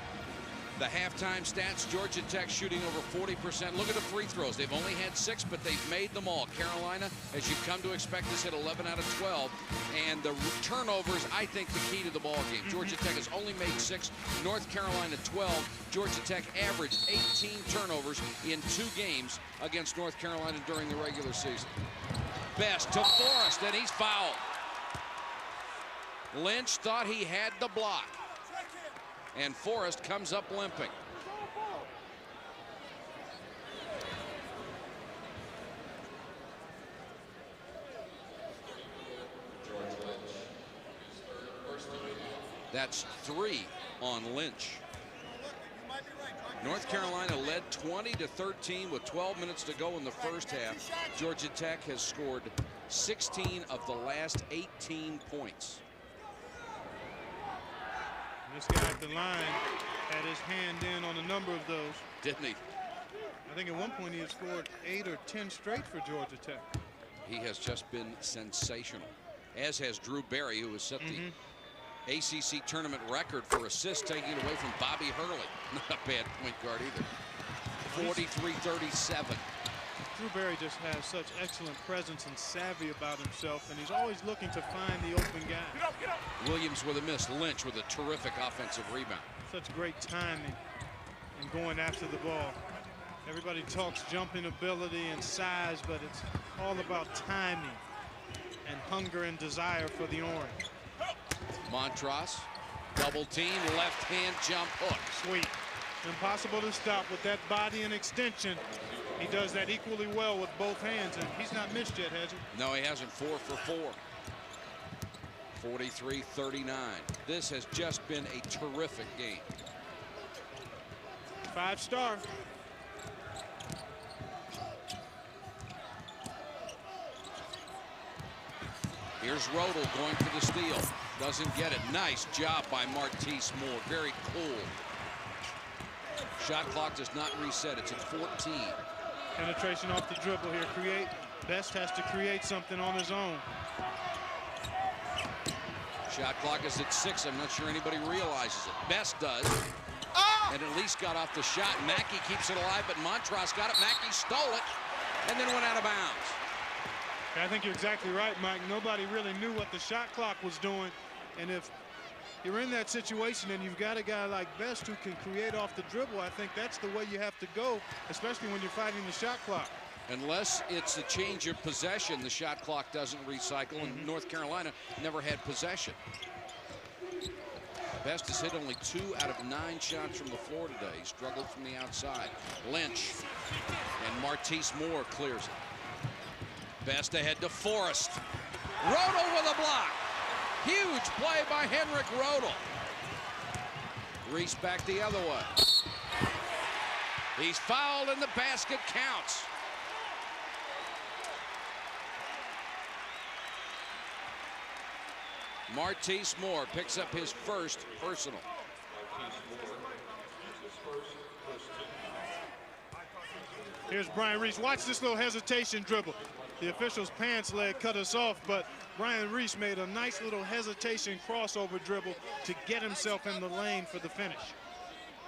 S1: The halftime stats, Georgia Tech shooting over 40%. Look at the free throws. They've only had 6, but they've made them all. Carolina, as you've come to expect, has hit 11 out of 12. And the turnovers, I think, the key to the ball game. Georgia Tech has only made 6. North Carolina 12. Georgia Tech averaged 18 turnovers in 2 games against North Carolina during the regular season. Best to Forrest, and he's fouled. Lynch thought he had the block. And Forrest comes up limping. That's 3 on Lynch. North Carolina led 20-13 with 12 minutes to go in the first half. Georgia Tech has scored 16 of the last 18 points.
S4: This guy at the line had his hand in on a number of those.
S1: Didn't he?
S4: I think at one point he had scored 8 or 10 straight for Georgia Tech.
S1: He has just been sensational, as has Drew Berry, who has set the ACC tournament record for assists, taking it away from Bobby Hurley. Not a bad point guard either. 43-37.
S4: Drew Berry just has such excellent presence and savvy about himself, and he's always looking to find the open guy.
S2: Get up.
S1: Williams with a miss. Lynch with a terrific offensive rebound.
S4: Such great timing and going after the ball. Everybody talks jumping ability and size, but it's all about timing and hunger and desire for the orange.
S1: Montross, double team, left hand jump hook.
S4: Sweet. Impossible to stop with that body and extension. He does that equally well with both hands, and he's not missed yet, has he?
S1: No, he hasn't. 4 for 4. 43-39. This has just been a terrific game.
S4: 5-star.
S1: Here's Rodel going for the steal. Doesn't get it. Nice job by Martise Moore. Very cool. Shot clock does not reset. It's at 14.
S4: Penetration off the dribble here. Best has to create something on his own.
S1: Shot clock is at 6. I'm not sure anybody realizes it. Best does. And at least got off the shot. Mackey keeps it alive, but Montross got it. Mackey stole it and then went out of bounds.
S4: I think you're exactly right, Mike. Nobody really knew what the shot clock was doing. And if you're in that situation and you've got a guy like Best who can create off the dribble, I think that's the way you have to go, especially when you're fighting the shot clock.
S1: Unless it's a change of possession, the shot clock doesn't recycle, and North Carolina never had possession. Best has hit only 2 out of 9 shots from the floor today. He struggled from the outside. Lynch and Martise Moore clears it. Best ahead to Forrest. Rodel with a block. Huge play by Henrik Rodel. Reese back the other way. He's fouled and the basket counts. Martise Moore picks up his first personal.
S4: Here's Brian Reese. Watch this little hesitation dribble. The official's pants leg cut us off, but Brian Reese made a nice little hesitation crossover dribble to get himself in the lane for the finish.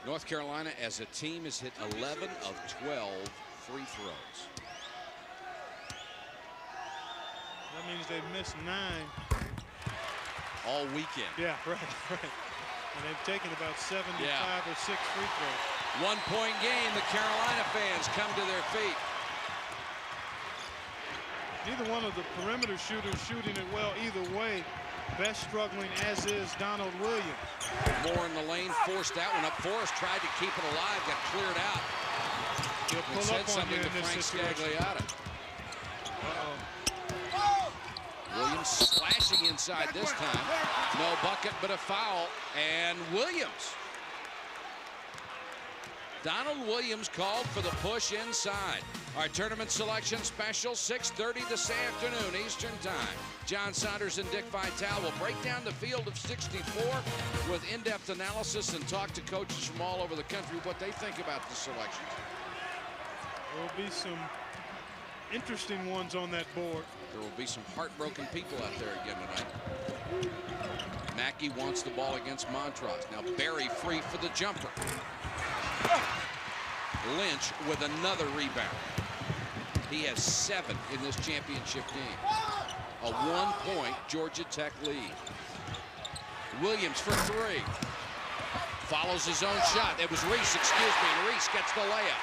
S1: North Carolina as a team has hit 11 of 12 free throws.
S4: That means they've missed 9.
S1: All weekend.
S4: Yeah, right. And they've taken about 75 or 6 free throws.
S1: 1-point game. The Carolina fans come to their feet.
S4: Neither one of the perimeter shooters shooting it well either way. Best struggling, as is Donald Williams.
S1: Moore in the lane, forced that one up. Forrest tried to keep it alive, got cleared out.
S4: He'll pull
S1: said
S4: up on
S1: something
S4: you
S1: to
S4: in this
S1: Frank
S4: situation.
S1: Scagliotta. Williams slashing inside this time. No bucket, but a foul. And Williams. Donald Williams called for the push inside. Our tournament selection special, 6:30 this afternoon Eastern Time. John Saunders and Dick Vitale will break down the field of 64 with in-depth analysis and talk to coaches from all over the country what they think about the selections.
S4: There will be some interesting ones on that board.
S1: There will be some heartbroken people out there again tonight. Mackey wants the ball against Montross. Now Barry free for the jumper. Lynch with another rebound. He has 7 in this championship game. A 1-point Georgia Tech lead. Williams for 3. Follows his own shot. It was Reese, and Reese gets the layup.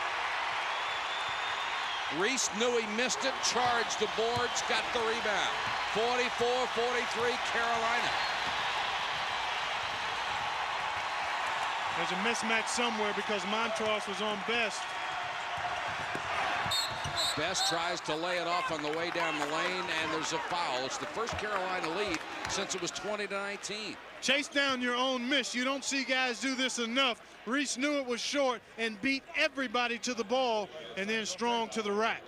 S1: Reese knew he missed it, charged the boards, got the rebound. 44-43 Carolina.
S4: There's a mismatch somewhere because Montross was on Best.
S1: Best tries to lay it off on the way down the lane, and there's a foul. It's the first Carolina lead since it was 20-19.
S4: Chase down your own miss. You don't see guys do this enough. Reese knew it was short and beat everybody to the ball, and then Strong to the rack.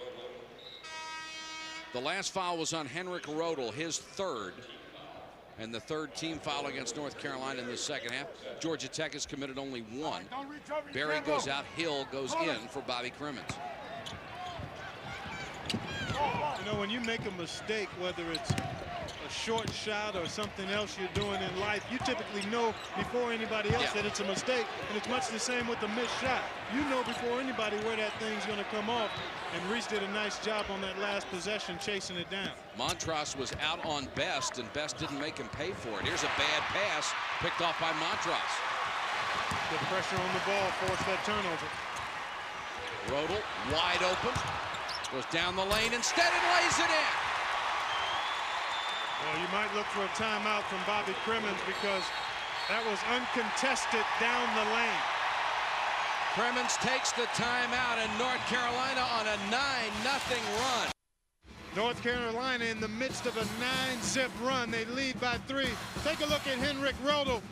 S1: The last foul was on Henrik Rodel, his 3rd. And the 3rd team foul against North Carolina in the second half. Georgia Tech has committed only 1. Barry goes out, Hill goes in for Bobby Crimmins.
S4: You know, when you make a mistake, whether it's a short shot or something else you're doing in life, you typically know before anybody else that it's a mistake. And it's much the same with the missed shot. You know before anybody where that thing's going to come off. And Reese did a nice job on that last possession chasing it down.
S1: Montross was out on Best, and Best didn't make him pay for it. Here's a bad pass picked off by Montross.
S4: The pressure on the ball forced that turnover.
S1: Rodel wide open. Goes down the lane instead and lays it in.
S4: Well, you might look for a timeout from Bobby Crimmins because that was uncontested down the lane.
S1: Crimmins takes the timeout, and North Carolina on a 9-0 run.
S4: North Carolina in the midst of a 9-zip run. They lead by 3. Take a look at Henrik Rodel.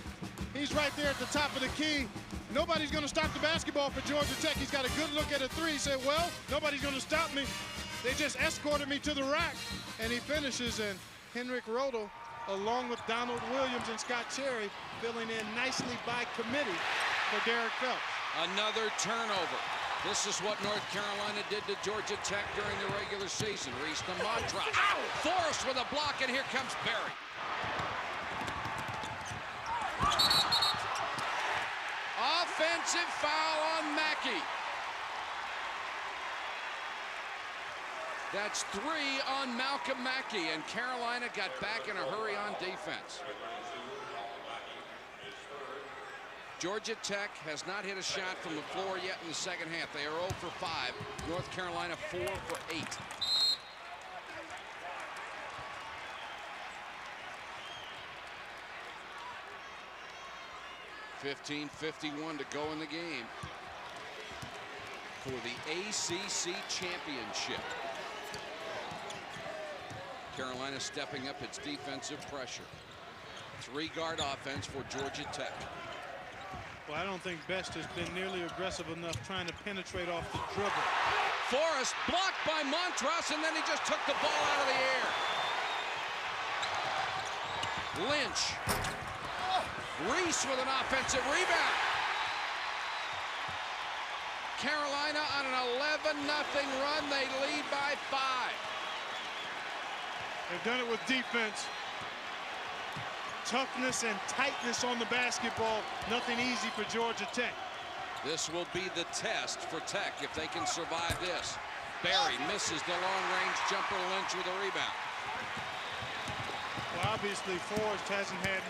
S4: He's right there at the top of the key. Nobody's going to stop the basketball for Georgia Tech. He's got a good look at a 3. He said, well, nobody's going to stop me. They just escorted me to the rack. And he finishes, and Henrik Rodel, along with Donald Williams and Scott Cherry, filling in nicely by committee for Derek Phelps.
S1: Another turnover. This is what North Carolina did to Georgia Tech during the regular season. Reese to Montross. Forrest with a block, and here comes Barry. Offensive foul on Mackey. That's 3 on Malcolm Mackey, and Carolina got back in a hurry on defense. Georgia Tech has not hit a shot from the floor yet in the second half. They are 0 for 5. North Carolina 4 for 8. .51 to go in the game for the ACC championship. Carolina stepping up its defensive pressure. 3-guard offense for Georgia Tech.
S4: Well, I don't think Best has been nearly aggressive enough trying to penetrate off the dribble.
S1: Forrest blocked by Montross, and then he just took the ball out of the air. Lynch. Reese with an offensive rebound. Carolina on an 11-0 run. They lead by 5.
S4: They've done it with defense. Toughness and tightness on the basketball. Nothing easy for Georgia Tech.
S1: This will be the test for Tech if they can survive this. Barry misses the long-range jumper. Lynch with a rebound.
S4: Well, obviously, Forrest hasn't had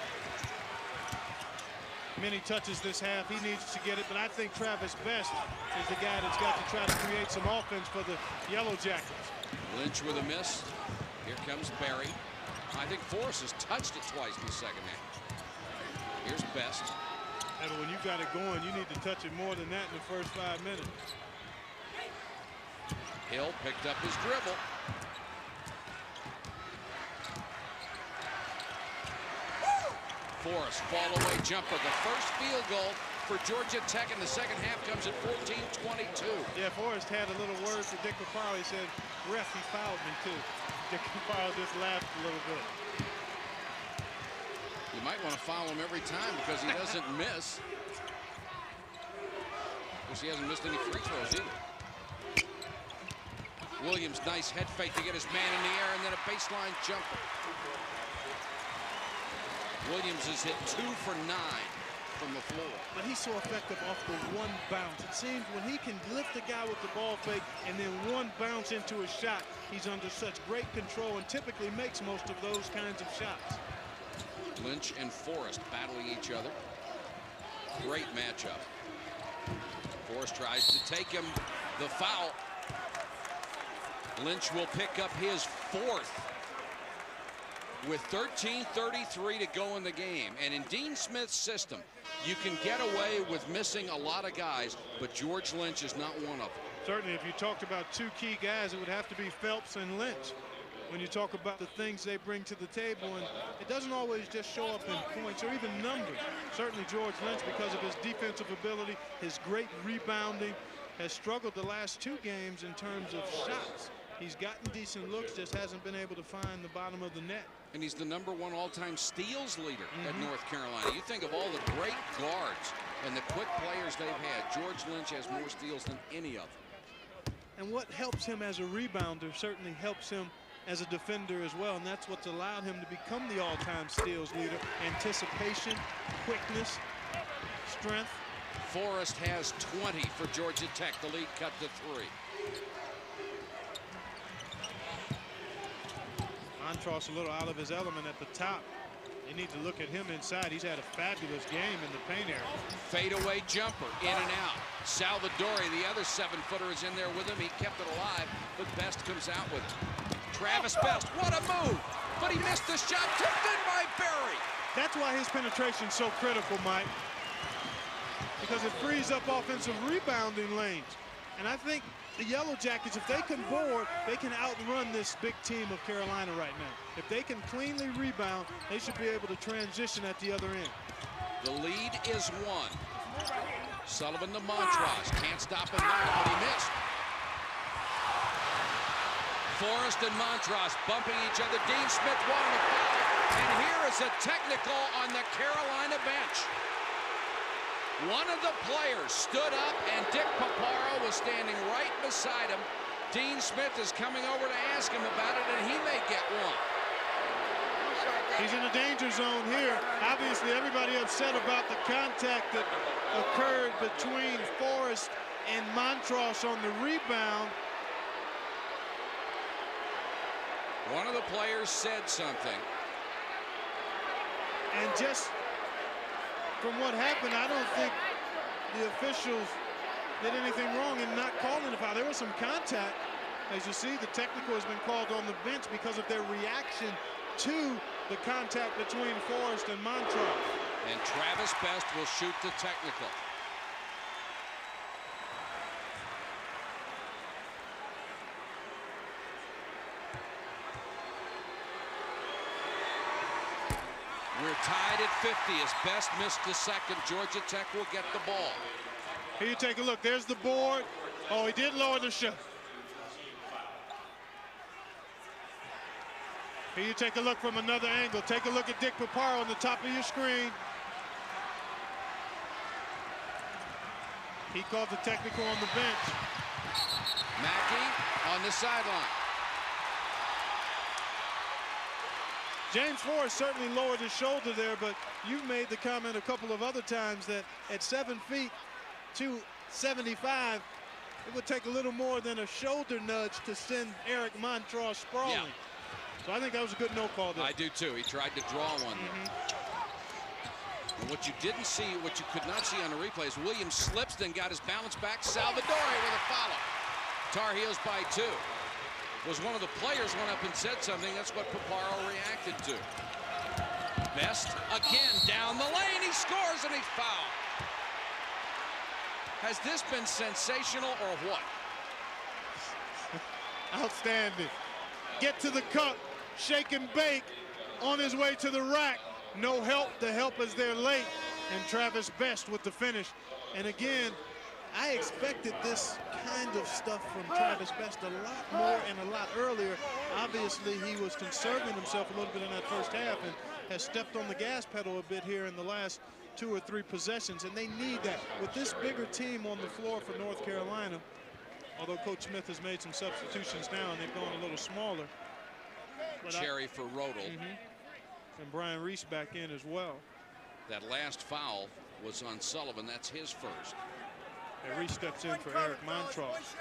S4: many touches this half. He needs to get it, but I think Travis Best is the guy that's got to try to create some offense for the Yellow Jackets.
S1: Lynch with a miss. Here comes Barry. I think Forrest has touched it twice in the second half. Here's Best.
S4: And when you got it going, you need to touch it more than that in the first 5 minutes.
S1: Hill picked up his dribble. Forrest fall-away jumper. The first field goal for Georgia Tech in the second half comes at 14-22.
S4: Yeah, Forrest had a little word for Dick Paparo. He said, "Ref, he fouled me too." Dick Paparo just laughed a little bit.
S1: You might want to foul him every time because he doesn't miss. Of course, he hasn't missed any free throws either. Williams, nice head fake to get his man in the air, and then a baseline jumper. Williams has hit 2 for 9 from the floor.
S4: But he's so effective off the one bounce. It seems when he can lift the guy with the ball fake and then one bounce into a shot, he's under such great control and typically makes most of those kinds of shots.
S1: Lynch and Forrest battling each other. Great matchup. Forrest tries to take him. The foul. Lynch will pick up his 4th. With 13:33 to go in the game. And in Dean Smith's system, you can get away with missing a lot of guys, but George Lynch is not one of them.
S4: Certainly, if you talked about 2 key guys, it would have to be Phelps and Lynch. When you talk about the things they bring to the table, and it doesn't always just show up in points or even numbers. Certainly George Lynch, because of his defensive ability, his great rebounding, has struggled the last 2 games in terms of shots. He's gotten decent looks, just hasn't been able to find the bottom of the net.
S1: And he's the #1 all-time steals leader at North Carolina. You think of all the great guards and the quick players they've had. George Lynch has more steals than any of them.
S4: And what helps him as a rebounder certainly helps him as a defender as well, and that's what's allowed him to become the all-time steals leader. Anticipation, quickness, strength.
S1: Forrest has 20 for Georgia Tech. The lead cut to 3.
S4: Montross a little out of his element at the top. They need to look at him inside. He's had a fabulous game in the paint area.
S1: Fadeaway jumper, in and out. Salvadori, the other 7-footer, is in there with him. He kept it alive, but Best comes out with it. Travis Best, what a move! But he missed the shot, tipped in by Barry.
S4: That's why his penetration is so critical, Mike, because it frees up offensive rebounding lanes. And I think the Yellow Jackets, if they can board, they can outrun this big team of Carolina right now. If they can cleanly rebound, they should be able to transition at the other end.
S1: The lead is 1. Sullivan to Montross. Can't stop him now, but he missed. Forrest and Montross bumping each other. Dean Smith wanting a foul. And here is a technical on the Carolina bench. One of the players stood up, and Dick Paparo was standing right beside him. Dean Smith is coming over to ask him about it, and he may get one.
S4: He's in a danger zone here. Obviously, everybody upset about the contact that occurred between Forrest and Montross on the rebound.
S1: One of the players said something.
S4: And just from what happened, I don't think the officials did anything wrong in not calling the foul. There was some contact. As you see, the technical has been called on the bench because of their reaction to the contact between Forrest and Montross.
S1: And Travis Best will shoot the technical. We're tied at 50 as Best missed the second. Georgia Tech will get the ball.
S4: Here you take a look. There's the board. Oh, he did lower the shot. Here you take a look from another angle. Take a look at Dick Paparo on the top of your screen. He called the technical on the bench.
S1: Mackey on the sideline.
S4: James Forrest certainly lowered his shoulder there, but you've made the comment a couple of other times that at 7 feet, 275, it would take a little more than a shoulder nudge to send Eric Montross sprawling. Yeah. So I think that was a good no call there.
S1: I do too. He tried to draw one there. And what you didn't see, what you could not see on the replay is Williams slips, then got his balance back. Salvadori with a follow. Tar Heels by 2. Was one of the players went up and said something. That's what Paparo reacted to. Best again down the lane. He scores and he's fouled. Has this been sensational or what?
S4: Outstanding. Get to the cup, shake and bake, on his way to the rack. No help. The help is there late. And Travis Best with the finish. And again, I expected this kind of stuff from Travis Best a lot more and a lot earlier. Obviously, he was conserving himself a little bit in that first half and has stepped on the gas pedal a bit here in the last 2 or 3 possessions, and they need that. With this bigger team on the floor for North Carolina, although Coach Smith has made some substitutions now and they've gone a little smaller. But
S1: Cherry for Rodel.
S4: And Brian Reese back in as well.
S1: That last foul was on Sullivan. That's his first.
S4: And Reese steps in for Eric Montross.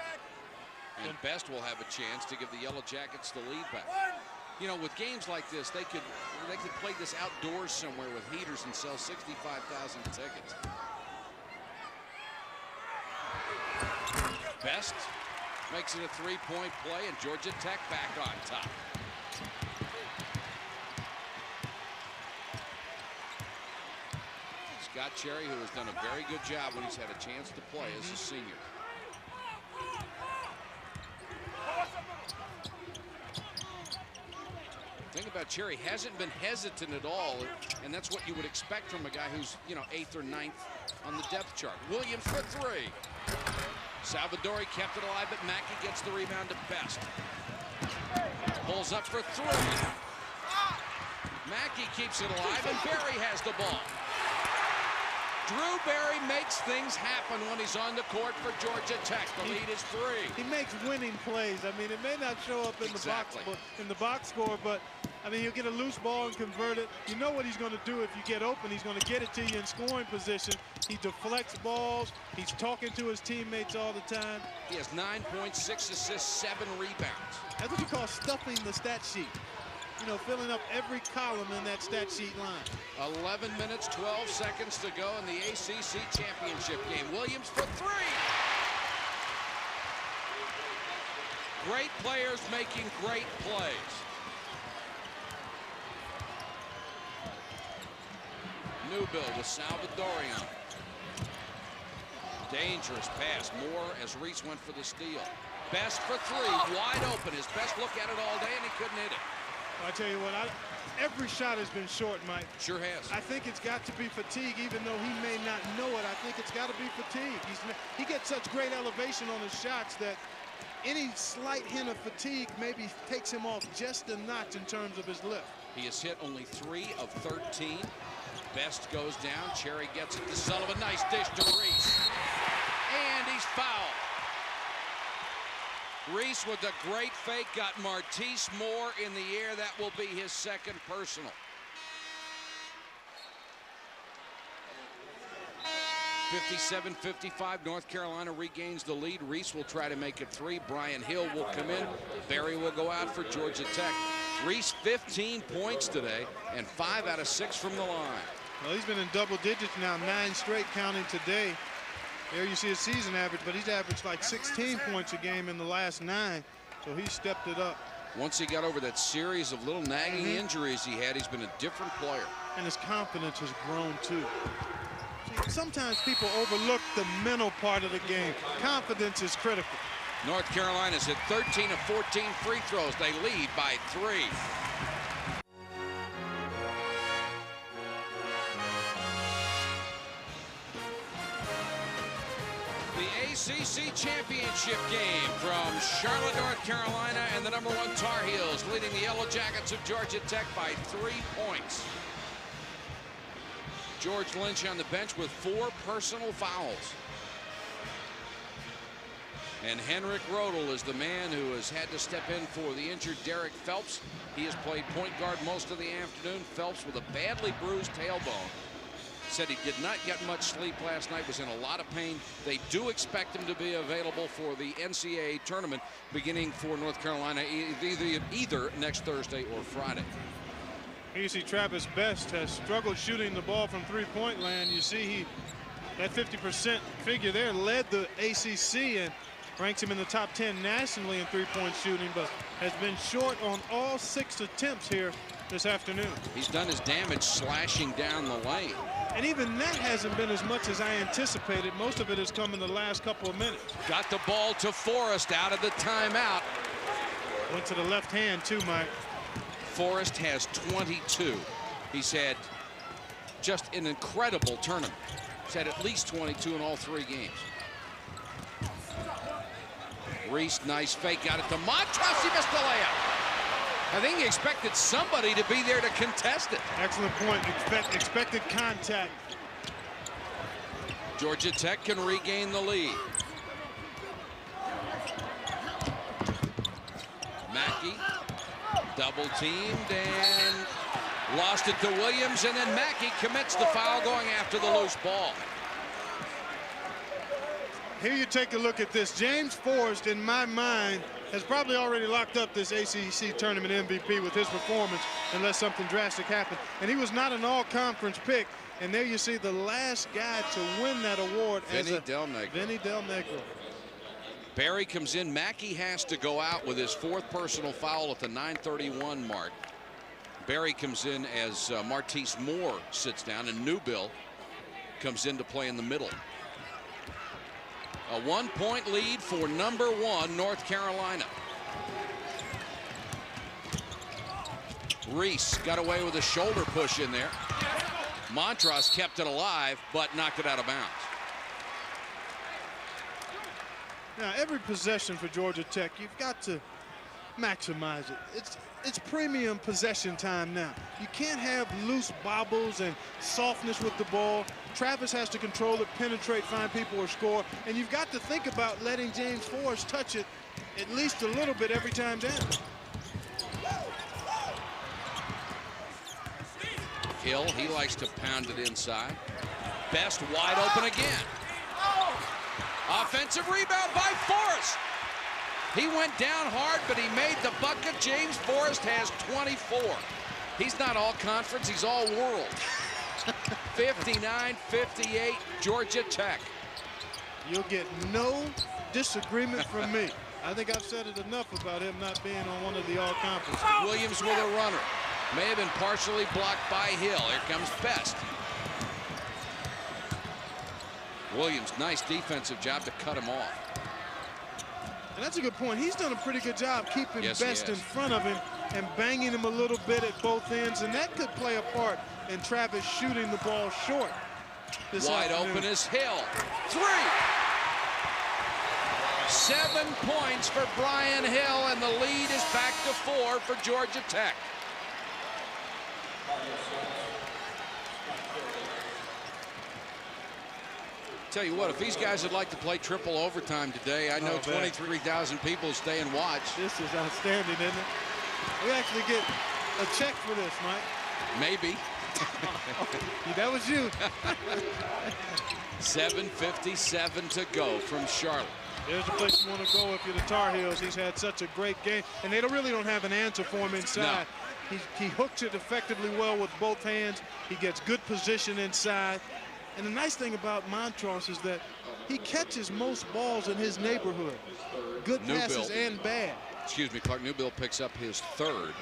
S1: And Best will have a chance to give the Yellow Jackets the lead back. You know, with games like this, they could play this outdoors somewhere with heaters and sell 65,000 tickets. Best makes it a 3-point play, and Georgia Tech back on top. Scott Cherry, who has done a very good job when he's had a chance to play as a senior. The thing about Cherry, hasn't been hesitant at all, and that's what you would expect from a guy who's, you know, 8th or 9th on the depth chart. Williams for 3. Salvadori kept it alive, but Mackey gets the rebound to Best. Pulls up for 3. Mackey keeps it alive, and Berry has the ball. Drew Berry makes things happen when he's on the court for Georgia Tech. The lead is 3.
S4: He makes winning plays. I mean, it may not show up in the box score, but I mean, he'll get a loose ball and convert it. You know what he's going to do if you get open. He's going to get it to you in scoring position. He deflects balls. He's talking to his teammates all the time.
S1: He has 9 points, 6 assists, 7 rebounds.
S4: That's what you call stuffing the stat sheet. You know, filling up every column in that stat sheet line.
S1: 11 minutes, 12 seconds to go in the ACC championship game. Williams for 3. Great players making great plays. Newbill with Salvadorian. Dangerous pass. Moore as Reese went for the steal. Best for 3. Wide open. His best look at it all day, and he couldn't hit it.
S4: I tell you what, every shot has been short, Mike.
S1: Sure has.
S4: I think it's got to be fatigue, even though he may not know it. I think it's got to be fatigue. He gets such great elevation on his shots that any slight hint of fatigue maybe takes him off just a notch in terms of his lift.
S1: He has hit only 3 of 13. Best goes down. Cherry gets it to Sullivan. Nice dish to Reese. And he's fouled. Reese with a great fake got Martise Moore in the air. That will be his second personal. 57-55, North Carolina regains the lead. Reese will try to make it 3. Brian Hill will come in. Barry will go out for Georgia Tech. Reese 15 points today and 5 out of 6 from the line.
S4: Well, he's been in double digits now, 9 straight counting today. There you see his season average, but he's averaged like 16 points a game in the last 9, so he stepped it up.
S1: Once he got over that series of little nagging injuries he had, he's been a different player.
S4: And his confidence has grown too. See, sometimes people overlook the mental part of the game. Confidence is critical.
S1: North Carolina's hit 13 of 14 free throws. They lead by 3. The ACC championship game from Charlotte, North Carolina, and the #1 Tar Heels leading the Yellow Jackets of Georgia Tech by 3 points. George Lynch on the bench with 4 personal fouls. And Henrik Rodel is the man who has had to step in for the injured Derek Phelps. He has played point guard most of the afternoon. Phelps with a badly bruised tailbone. Said he did not get much sleep last night, was in a lot of pain. They do expect him to be available for the NCAA tournament beginning for North Carolina either next Thursday or Friday.
S4: Here you see Travis Best has struggled shooting the ball from three-point land. You see that 50% figure there led the ACC and ranks him in the top 10 nationally in three-point shooting, but has been short on all 6 attempts here this afternoon.
S1: He's done his damage slashing down the lane.
S4: And even that hasn't been as much as I anticipated. Most of it has come in the last couple of minutes.
S1: Got the ball to Forrest out of the timeout.
S4: Went to the left hand too, Mike.
S1: Forrest has 22. He's had just an incredible tournament. He's had at least 22 in all 3 games. Reese, nice fake, got it to Montross. He missed the layup. I think he expected somebody to be there to contest it.
S4: Excellent point. Expected contact.
S1: Georgia Tech can regain the lead. Mackey double teamed and lost it to Williams, and then Mackey commits the foul going after the loose ball.
S4: Here you take a look at this. James Forrest, in my mind, has probably already locked up this ACC tournament MVP with his performance, unless something drastic happened. And he was not an all-conference pick. And there you see the last guy to win that award as
S1: Vinny Del Negro.
S4: Vinny Del Negro.
S1: Barry comes in. Mackey has to go out with his 4th personal foul at the 9:31 mark. Barry comes in as Martise Moore sits down, and Newbill comes in to play in the middle. A 1-point lead for #1 North Carolina. Reese got away with a shoulder push in there. Montross kept it alive, but knocked it out of bounds.
S4: Now, every possession for Georgia Tech, you've got to maximize it. It's premium possession time now. You can't have loose bobbles and softness with the ball. Travis has to control it, penetrate, find people, or score. And you've got to think about letting James Forrest touch it at least a little bit every time down.
S1: Hill, he likes to pound it inside. Best wide open again. Offensive rebound by Forrest. He went down hard, but he made the bucket. James Forrest has 24. He's not all conference, he's all world. 59-58, Georgia Tech.
S4: You'll get no disagreement from me. I think I've said it enough about him not being on one of the all-conference.
S1: Williams with a runner. May have been partially blocked by Hill. Here comes Best. Williams, nice defensive job to cut him off.
S4: And that's a good point. He's done a pretty good job keeping
S1: Yes,
S4: Best in front of him and banging him a little bit at both ends, and that could play a part in Travis shooting the ball short this
S1: Wide
S4: afternoon.
S1: open is Hill. 3. 7 points for Brian Hill, and the lead is back to 4 for Georgia Tech. Tell you what, if these guys would like to play triple overtime today, I know 23,000 people stay and watch.
S4: This is outstanding, isn't it? We actually get a check for this, Mike.
S1: Maybe.
S4: That was you.
S1: 7:57 to go from Charlotte.
S4: There's the place you want to go if you're the Tar Heels. He's had such a great game, and they really don't have an answer for him inside. No. He hooks it effectively well with both hands. He gets good position inside. And the nice thing about Montross is that he catches most balls in his neighborhood. Good passes and bad.
S1: Excuse me, Clark Newbill picks up his third.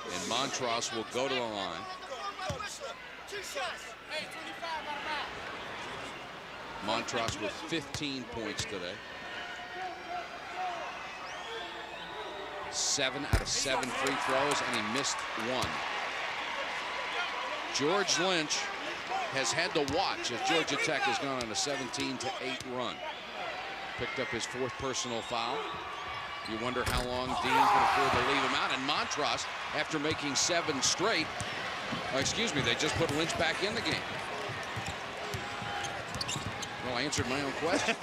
S1: And Montross will go to the line. Montross with 15 points today. 7 out of 7 free throws, and he missed one. George Lynch has had to watch as Georgia Tech has gone on a 17-8 run. Picked up his 4th personal foul. You wonder how long Dean can afford to leave him out. And Montross, after making 7 straight, they just put Lynch back in the game. Well, I answered my own question.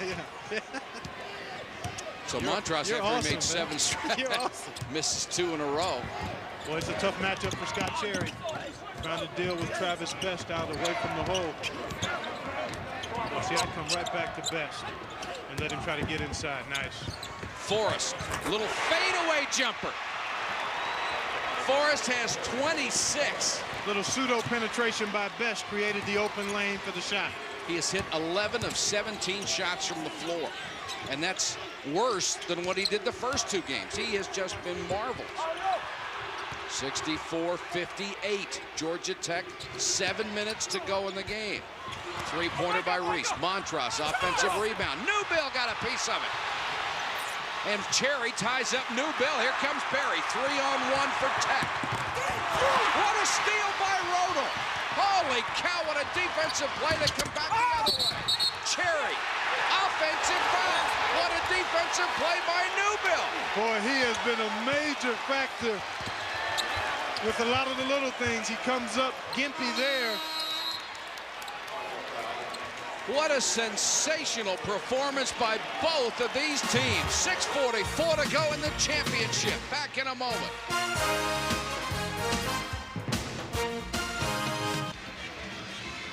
S1: So Montross, after
S4: awesome,
S1: he made 7 straight,
S4: awesome.
S1: misses 2 in a row.
S4: Well, it's a tough matchup for Scott Cherry. Trying to deal with Travis Best out away from the hole. Well, see, I come right back to Best and let him try to get inside. Nice.
S1: Forrest, little fadeaway jumper. Forrest has 26.
S4: Little pseudo penetration by Best created the open lane for the shot.
S1: He has hit 11 of 17 shots from the floor. And that's worse than what he did the first 2 games. He has just been marvelous. 64-58. Georgia Tech, 7 minutes to go in the game. 3-pointer by Reese. Montross, offensive rebound. Newbill got a piece of it. And Cherry ties up Newbill. Here comes Berry. 3-on-1 for Tech. What a steal by Rodel. Holy cow, what a defensive play to come back the other way. Cherry, offensive foul. What a defensive play by Newbill.
S4: Boy, he has been a major factor with a lot of the little things. He comes up gimpy there.
S1: What a sensational performance by both of these teams. 6:44 to go in the championship. Back in a moment.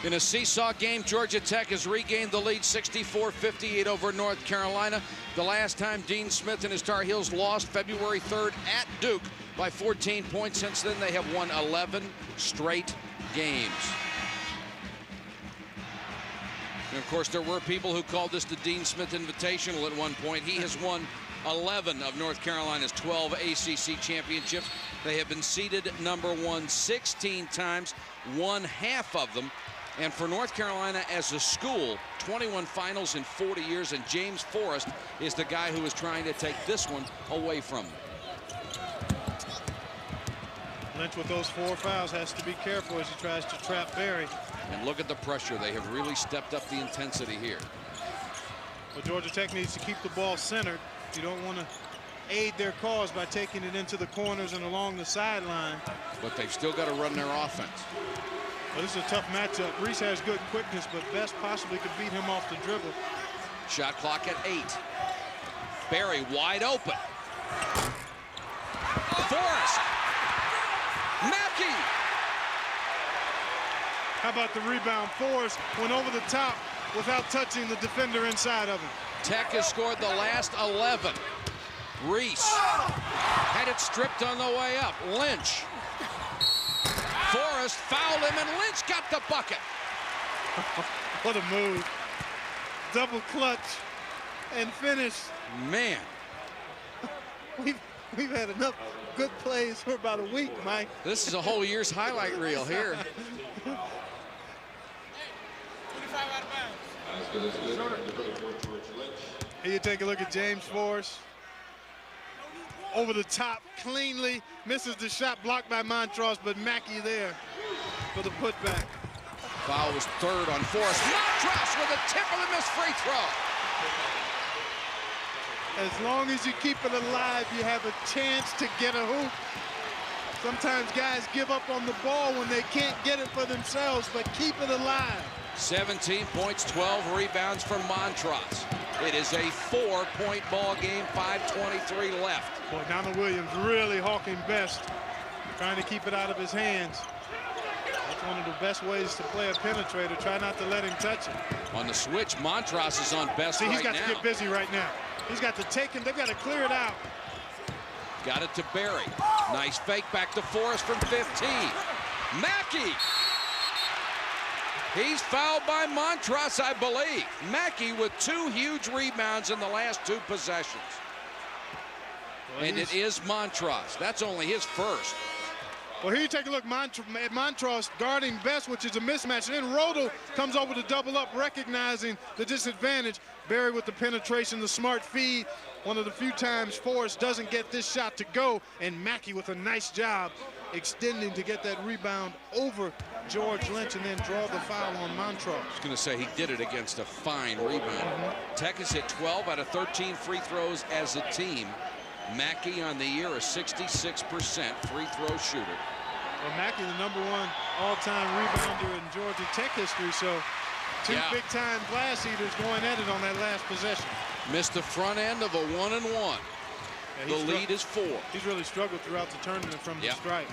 S1: In a seesaw game, Georgia Tech has regained the lead 64-58 over North Carolina. The last time Dean Smith and his Tar Heels lost, February 3rd at Duke by 14 points. Since then, they have won 11 straight games. And of course, there were people who called this the Dean Smith Invitational at one point. He has won 11 of North Carolina's 12 ACC championships. They have been seeded number 1 16 times, won half of them. And for North Carolina as a school, 21 finals in 40 years, and James Forrest is the guy who is trying to take this one away from them.
S4: Lynch with those 4 fouls has to be careful as he tries to trap Berry.
S1: And look at the pressure. They have really stepped up the intensity here.
S4: Well, Georgia Tech needs to keep the ball centered. You don't want to aid their cause by taking it into the corners and along the sideline.
S1: But they've still got to run their offense.
S4: Well, this is a tough matchup. Reese has good quickness, but Best possibly could beat him off the dribble.
S1: Shot clock at 8. Berry wide open. Forrest. Mackey.
S4: How about the rebound? Forrest went over the top without touching the defender inside of him.
S1: Tech has scored the last 11. Reese had it stripped on the way up. Lynch. Forrest fouled him, and Lynch got the bucket.
S4: What a move. Double clutch and finish.
S1: Man.
S4: We've had enough good plays for about a week, Mike.
S1: This is a whole year's highlight reel here.
S4: Here you take a look at James Forrest. Over the top, cleanly, misses the shot, blocked by Montross, but Mackey there for the putback.
S1: Foul was 3rd on Forrest. Montross with a tip of the missed free throw.
S4: As long as you keep it alive, you have a chance to get a hoop. Sometimes guys give up on the ball when they can't get it for themselves, but keep it alive.
S1: 17 points, 12 rebounds for Montross. It is a 4-point ball game, 5:23 left.
S4: Boy, Donald Williams really hawking Best, trying to keep it out of his hands. It's one of the best ways to play a penetrator. Try not to let him touch it.
S1: On the switch, Montross is on best
S4: See,
S1: right
S4: he's got
S1: now.
S4: to get busy right now. He's got to take him. They've got to clear it out.
S1: Got it to Barry. Nice fake back to Forrest from 15. Mackey. He's fouled by Montross, I believe. Mackey with 2 huge rebounds in the last 2 possessions.
S4: Well,
S1: and it is Montross. That's only his first.
S4: Well, here you take a look at Montross guarding best, which is a mismatch. And then Rodel comes over to double up, recognizing the disadvantage. Barry with the penetration, the smart feed. One of the few times Forrest doesn't get this shot to go. And Mackey with a nice job extending to get that rebound over George Lynch and then draw the foul on Montross.
S1: I was going to say he did it against a fine rebound. Tech has hit 12 out of 13 free throws as a team. Mackey on the year a 66% free throw shooter.
S4: Well, Mackey, the #1 all-time rebounder in Georgia Tech history, so 2 big-time glass eaters going at it on that last possession.
S1: Missed the front end of a 1-and-1. The lead is 4.
S4: He's really struggled throughout the tournament from the stripe.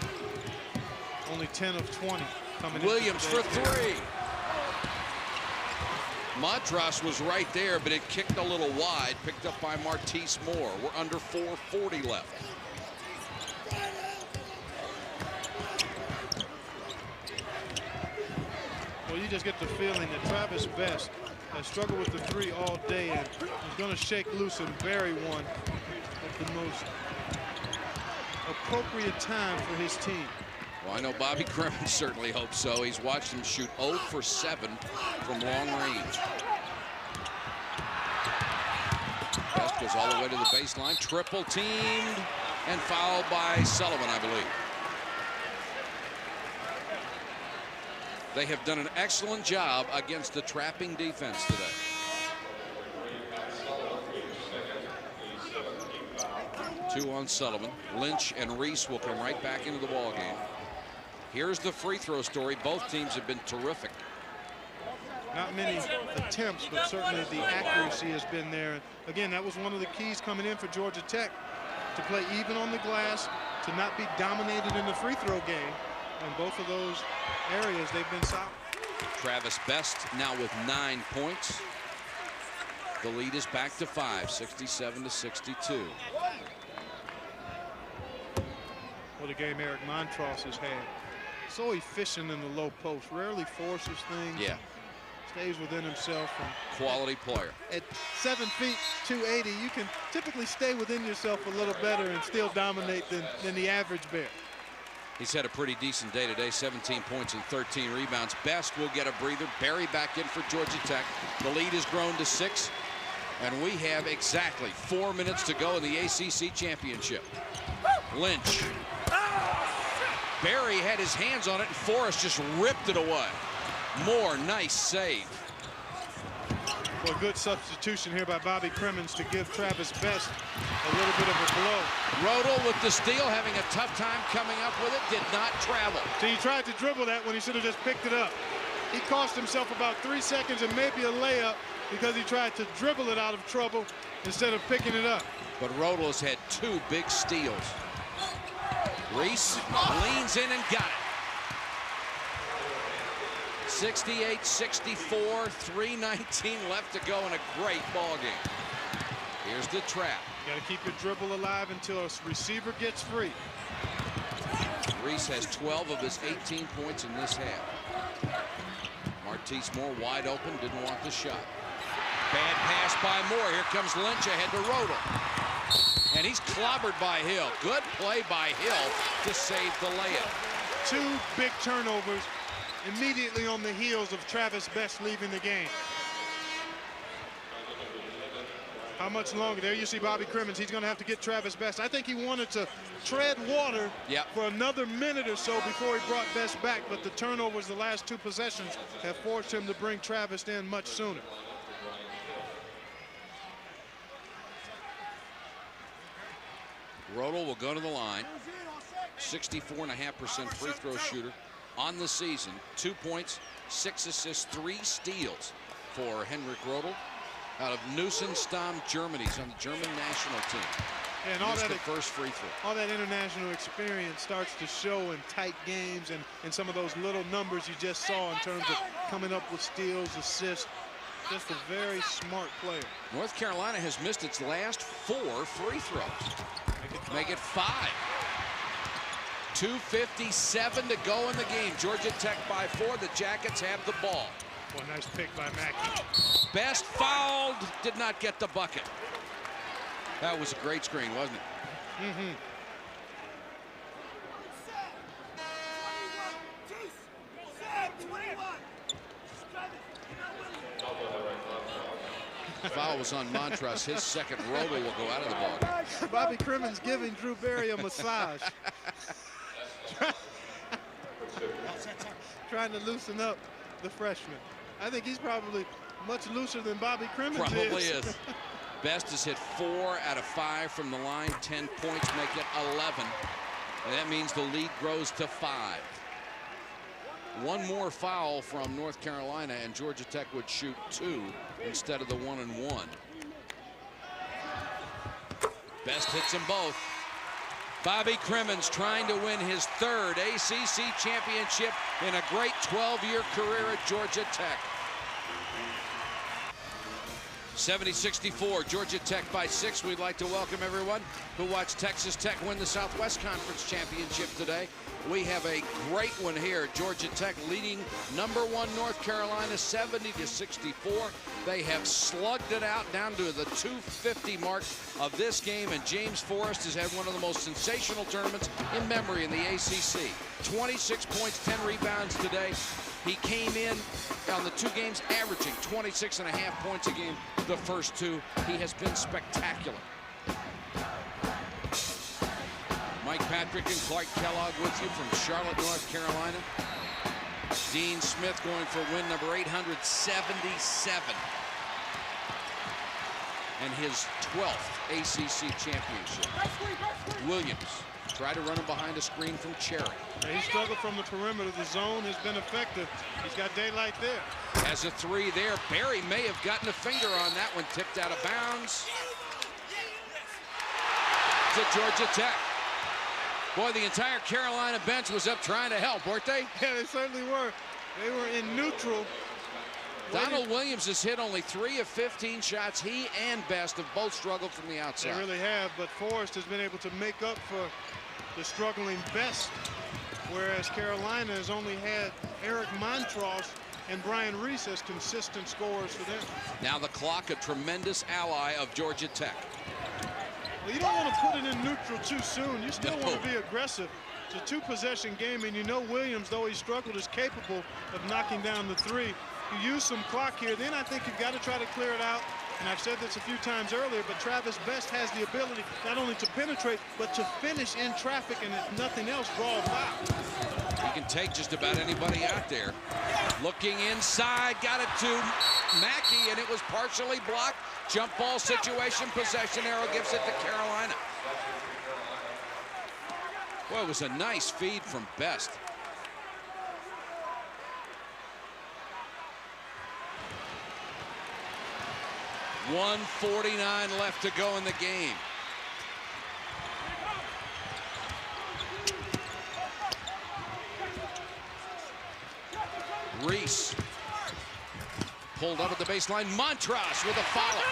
S4: Only 10 of 20 coming in.
S1: Williams for 3. Montross was right there, but it kicked a little wide, picked up by Martise Moore. We're under 4:40 left.
S4: Well, you just get the feeling that Travis Best has struggled with the 3 all day and is going to shake loose and bury one at the most appropriate time for his team.
S1: Well, I know Bobby Crimmins certainly hopes so. He's watched him shoot 0 for 7 from long range. Best goes all the way to the baseline. Triple teamed and fouled by Sullivan, I believe. They have done an excellent job against the trapping defense today. Two on Sullivan. Lynch and Reese will come right back into the ball game. Here's the free throw story. Both teams have been terrific.
S4: Not many attempts, but certainly the accuracy has been there. And again, that was one of the keys coming in for Georgia Tech, to play even on the glass, to not be dominated in the free throw game. And both of those areas, they've been solid.
S1: Travis Best now with 9 points. The lead is back to 5, 67-62.
S4: What a game Eric Montross has had. So efficient in the low post, rarely forces things.
S1: Yeah.
S4: Stays within himself. And
S1: quality player.
S4: At 7 feet 280, you can typically stay within yourself a little better and still dominate than the average Bear.
S1: He's had a pretty decent day today, 17 points and 13 rebounds. Best will get a breather. Barry back in for Georgia Tech. The lead has grown to 6, and we have exactly 4 minutes to go in the ACC championship. Lynch. Barry had his hands on it, and Forrest just ripped it away. Moore, nice save.
S4: Well, good substitution here by Bobby Crimmins to give Travis Best a little bit of a blow.
S1: Rodel with the steal, having a tough time coming up with it, did not travel.
S4: So he tried to dribble that when he should have just picked it up. He cost himself about 3 seconds and maybe a layup because he tried to dribble it out of trouble instead of picking it up.
S1: But Rodel has had 2 big steals. Reese leans in and got it. 68-64, 3:19 left to go in a great ball game. Here's the trap.
S4: You got to keep your dribble alive until a receiver gets free.
S1: Reese has 12 of his 18 points in this half. Martise Moore wide open, didn't want the shot. Bad pass by Moore. Here comes Lynch ahead to Rodel. And he's clobbered by Hill. Good play by Hill to save the layup.
S4: 2 big turnovers immediately on the heels of Travis Best leaving the game. How much longer? There you see Bobby Crimmins. He's going to have to get Travis Best. I think he wanted to tread water for another minute or so before he brought Best back, but the turnovers the last 2 possessions have forced him to bring Travis in much sooner.
S1: Rodel will go to the line. 64.5% free throw shooter on the season. 2 points, 6 assists, 3 steals for Henrik Rodel out of Neusenstamm, Germany. He's on the German national team.
S4: And all
S1: missed
S4: that
S1: the first free throw.
S4: All that international experience starts to show in tight games and some of those little numbers you just saw in terms of coming up with steals, assists. Just a very smart player.
S1: North Carolina has missed its last 4 free throws. Make it 5. 2:57 to go in the game. Georgia Tech by 4. The Jackets have the ball.
S4: Well, nice pick by Mackey.
S1: Best fouled, did not get the bucket. That was a great screen, wasn't it?
S4: Mm-hmm.
S1: Foul was on Montross. His second roller will go out of the ball.
S4: Bobby Crimmins giving Drew Berry a massage. Trying to loosen up the freshman. I think he's probably much looser than Bobby Crimmins
S1: Probably is. Best has hit 4 out of 5 from the line. 10 points make it 11. And that means the lead grows to 5. One more foul from North Carolina and Georgia Tech would shoot 2 instead of the 1 and 1. Best hits them both. Bobby Crimmins trying to win his 3rd ACC championship in a great 12-year career at Georgia Tech. 70-64, Georgia Tech by 6. We'd like to welcome everyone who watched Texas Tech win the Southwest Conference Championship today. We have a great one here. Georgia Tech leading #1 North Carolina 70-64. They have slugged it out down to the 250 mark of this game, and James Forrest has had one of the most sensational tournaments in memory in the ACC. 26 points, 10 rebounds today. He came in on the 2 games averaging 26.5 points a game the first 2. He has been spectacular. Mike Patrick and Clark Kellogg with you from Charlotte, North Carolina. Dean Smith going for win number 877. And his 12th ACC championship. Williams tried to run him behind a screen from Cherry.
S4: Yeah, he struggled from the perimeter. The zone has been effective. He's got daylight there.
S1: Has a 3 there. Barry may have gotten a finger on that one. Tipped out of bounds. To Georgia Tech. Boy, the entire Carolina bench was up trying to help, weren't they?
S4: Yeah, they certainly were. They were in neutral.
S1: Donald Williams has hit only 3 of 15 shots. He and Best have both struggled from the outside.
S4: They really have, but Forrest has been able to make up for the struggling Best, whereas Carolina has only had Eric Montross and Brian Reese as consistent scorers for them.
S1: Now the clock, a tremendous ally of Georgia Tech.
S4: Well, you don't want to put it in neutral too soon. You still want to be aggressive. It's a 2-possession game, and you know Williams, though he struggled, is capable of knocking down the 3. You use some clock here, then I think you've got to try to clear it out. And I've said this a few times earlier, but Travis Best has the ability not only to penetrate, but to finish in traffic, and if nothing else, draw a foul.
S1: He can take just about anybody out there. Looking inside, got it to Mackey, and it was partially blocked. Jump ball situation, possession arrow gives it to Carolina. Well, it was a nice feed from Best. .149 left to go in the game. Reese pulled up at the baseline. Montross with a follow.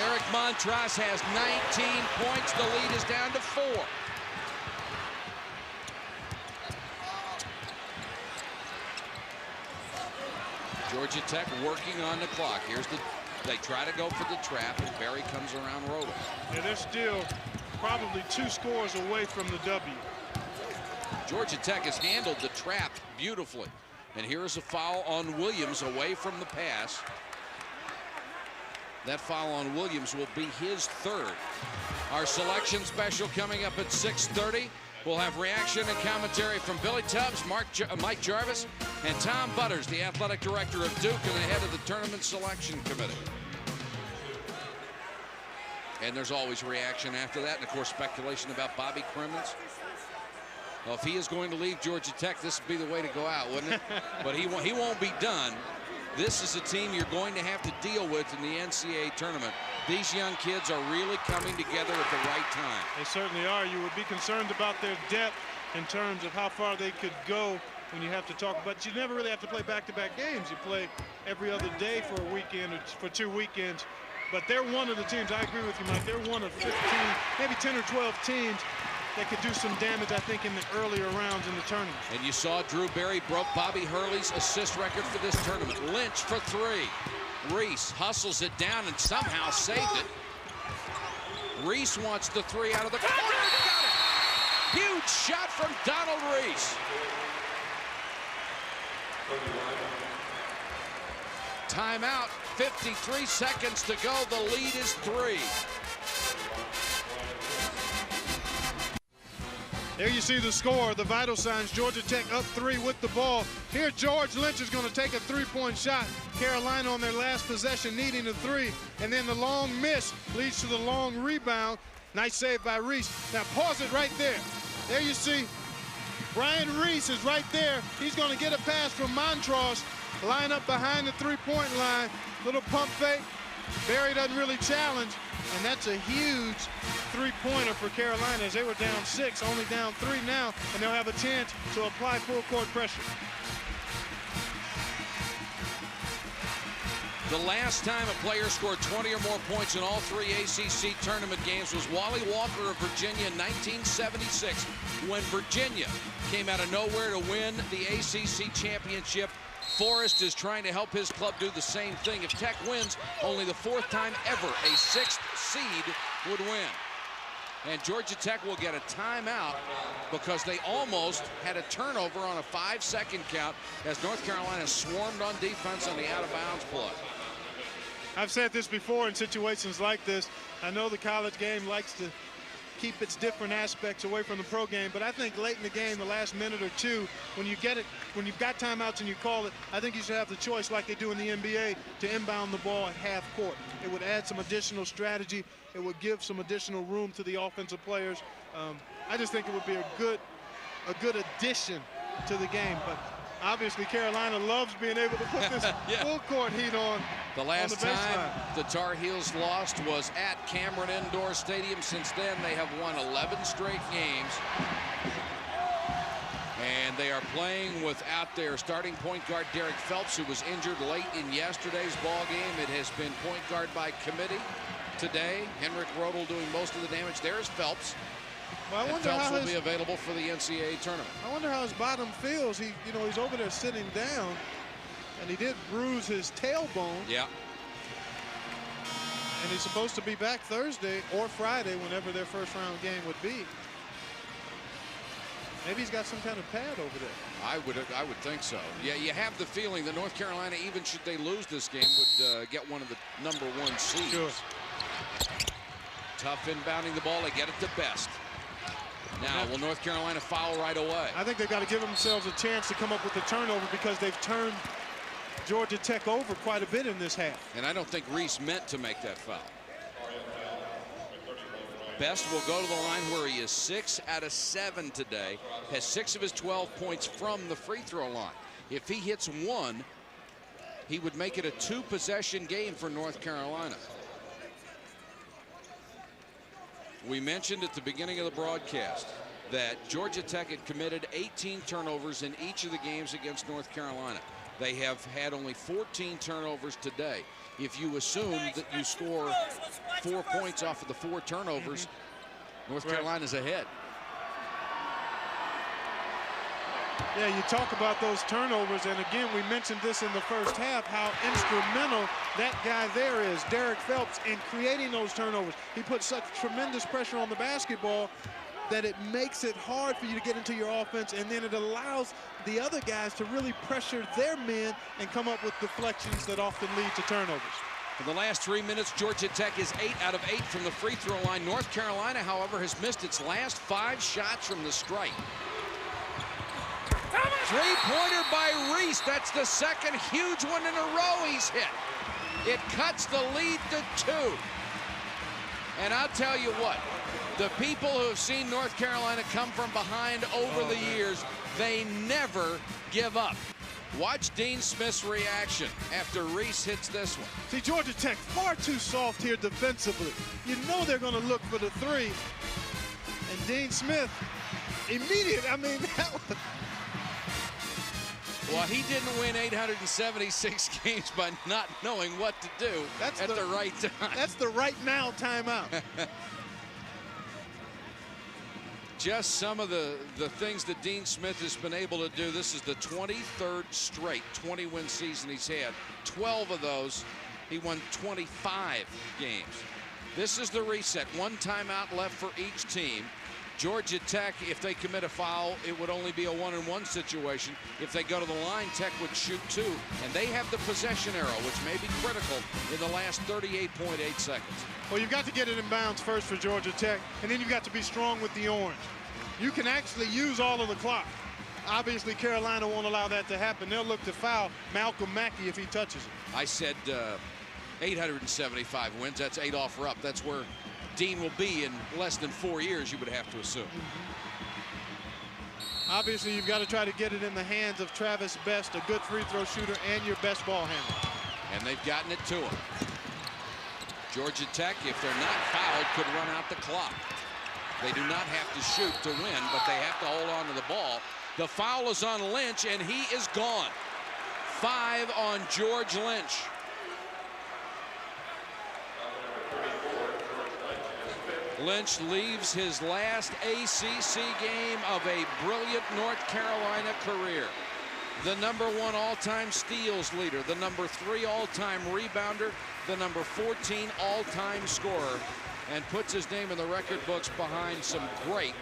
S1: Eric Montross has 19 points. The lead is down to 4. Georgia Tech working on the clock. They try to go for the trap, and Barry comes around rolling.
S4: Yeah, they're still probably 2 scores away from the W.
S1: Georgia Tech has handled the trap beautifully. And here is a foul on Williams away from the pass. That foul on Williams will be his 3rd. Our selection special coming up at 6:30. We'll have reaction and commentary from Billy Tubbs, Mike Jarvis, and Tom Butters, the athletic director of Duke and the head of the tournament selection committee. And there's always reaction after that, and of course speculation about Bobby Crimmins. Well, if he is going to leave Georgia Tech, this would be the way to go out, wouldn't it? But he won't be done. this is a team you're going to have to deal with in the NCAA tournament. These young kids are really coming together at the right time.
S4: They certainly are. You would be concerned about their depth in terms of how far they could go when you have to talk about. You never really have to play back-to-back games. You play every other day for a weekend or for 2 weekends. But they're one of the teams, I agree with you, Mike, they're one of 15, maybe 10 or 12 teams that could do some damage, I think, in the earlier rounds in the tournament.
S1: And you saw Drew Berry broke Bobby Hurley's assist record for this tournament. Lynch for 3. Reese hustles it down and somehow saved it. Reese wants the 3 out of the corner. Got it! Huge shot from Donald Reese. Timeout, 53 seconds to go. The lead is 3.
S4: There you see the score, the vital signs. Georgia Tech up 3 with the ball. Here, George Lynch is going to take a 3-point shot. Carolina on their last possession needing a 3. And then the long miss leads to the long rebound. Nice save by Reese. Now pause it right there. There you see Brian Reese is right there. He's going to get a pass from Montross. Line up behind the 3-point line. Little pump fake. Berry doesn't really challenge. And that's a huge 3-pointer for Carolina as they were down 6, only down 3 now, and they'll have a chance to apply full court pressure.
S1: The last time a player scored 20 or more points in all 3 ACC tournament games was Wally Walker of Virginia in 1976, when Virginia came out of nowhere to win the ACC championship. Forrest is trying to help his club do the same thing. If Tech wins, only the 4th time ever a 6th seed would win. And Georgia Tech will get a timeout because they almost had a turnover on a 5-second count as North Carolina swarmed on defense on the out-of-bounds play.
S4: I've said this before in situations like this. I know the college game likes to keep its different aspects away from the pro game, but I think late in the game, the last minute or 2, when you get it, when you've got timeouts and you call it, I think you should have the choice like they do in the NBA to inbound the ball at half court. It would add some additional strategy. It would give some additional room to the offensive players. I just think it would be a good addition to the game. But obviously, Carolina loves being able to put this full court heat on.
S1: The last time the Tar Heels lost was at Cameron Indoor Stadium. Since then, they have won 11 straight games. And they are playing without their starting point guard, Derek Phelps, who was injured late in yesterday's ball game. It has been point guard by committee today. Henrik Rodel doing most of the damage. There's Phelps.
S4: Well, I wonder
S1: Phelps
S4: how
S1: will be available for the NCAA tournament.
S4: I wonder how his bottom feels. He's over there sitting down, and he did bruise his tailbone.
S1: Yeah.
S4: And he's supposed to be back Thursday or Friday, whenever their first-round game would be. Maybe he's got some kind of pad over there.
S1: I would think so. Yeah, you have the feeling that North Carolina, even should they lose this game, would get one of the #1 seeds.
S4: Sure.
S1: Tough inbounding the ball. They get it to Best. Now, will North Carolina foul right away?
S4: I think they've got to give themselves a chance to come up with a turnover because they've turned Georgia Tech over quite a bit in this half.
S1: And I don't think Reese meant to make that foul. Best will go to the line where he is 6 out of 7 today. Has 6 of his 12 points from the free throw line. If he hits 1, he would make it a 2-possession game for North Carolina. We mentioned at the beginning of the broadcast that Georgia Tech had committed 18 turnovers in each of the games against North Carolina. They have had only 14 turnovers today. If you assume that you score 4 points off of the 4 turnovers, North Carolina's ahead.
S4: Yeah, you talk about those turnovers, and again, we mentioned this in the first half, how instrumental that guy there is, Derek Phelps, in creating those turnovers. He puts such tremendous pressure on the basketball that it makes it hard for you to get into your offense, and then it allows the other guys to really pressure their men and come up with deflections that often lead to turnovers.
S1: In the last 3 minutes, Georgia Tech is 8 out of 8 from the free throw line. North Carolina, however, has missed its last 5 shots from the stripe. Three-pointer by Reese. That's the second huge one in a row he's hit. It cuts the lead to 2. And I'll tell you what, the people who have seen North Carolina come from behind over the years, they never give up. Watch Dean Smith's reaction after Reese hits this one.
S4: See, Georgia Tech far too soft here defensively. You know they're going to look for the three. And Dean Smith, immediate, I mean, that was...
S1: Well, he didn't win 876 games by not knowing what to do at the right time.
S4: That's the right now timeout.
S1: Just some of the things that Dean Smith has been able to do. This is the 23rd straight 20-win season he's had. 12 of those, he won 25 games. This is the reset. One timeout left for each team. Georgia Tech, if they commit a foul, it would only be a 1-and-1 situation. If they go to the line, Tech would shoot 2. And they have the possession arrow, which may be critical in the last 38.8 seconds.
S4: Well, you've got to get it in bounds first for Georgia Tech, and then you've got to be strong with the orange. You can actually use all of the clock. Obviously, Carolina won't allow that to happen. They'll look to foul Malcolm Mackey if he touches it.
S1: I said 875 wins. That's 8 off or up. That's where Dean will be in less than 4 years, you would have to assume.
S4: Obviously, you've got to try to get it in the hands of Travis Best, a good free throw shooter and your best ball handler.
S1: And they've gotten it to him. Georgia Tech, if they're not fouled, could run out the clock. They do not have to shoot to win, but they have to hold on to the ball. The foul is on Lynch, and he is gone. 5 on George Lynch. Lynch leaves his last ACC game of a brilliant North Carolina career. The #1 all-time steals leader, the #3 all-time rebounder, the #14 all-time scorer, and puts his name in the record books behind some great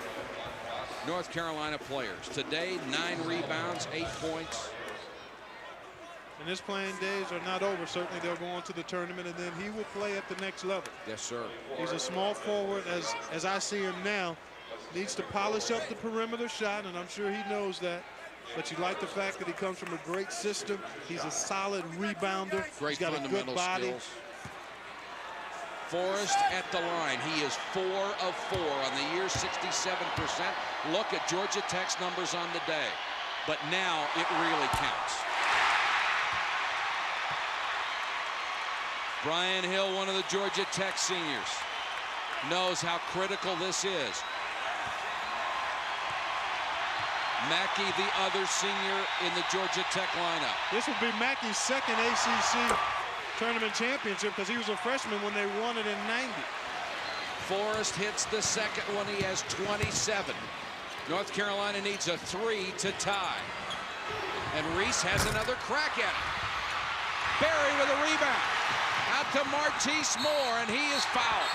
S1: North Carolina players. Today, 9 rebounds, 8 points.
S4: And his playing days are not over. Certainly they'll go on to the tournament, and then he will play at the next level.
S1: Yes, sir.
S4: He's a small forward, as I see him now. Needs to polish up the perimeter shot, and I'm sure he knows that. But you like the fact that he comes from a great system. He's a solid rebounder.
S1: Great
S4: He's got a good body.
S1: Skills. Forrest at the line. He is 4 of 4 on the year, 67%. Look at Georgia Tech's numbers on the day. But now it really counts. Brian Hill, one of the Georgia Tech seniors, knows how critical this is. Mackey, the other senior in the Georgia Tech lineup.
S4: This will be Mackey's second ACC tournament championship because he was a freshman when they won it in '90.
S1: Forrest hits the second one. He has 27. North Carolina needs a 3 to tie. And Reese has another crack at it. Berry with a rebound. Out to Martise Moore, and he is fouled.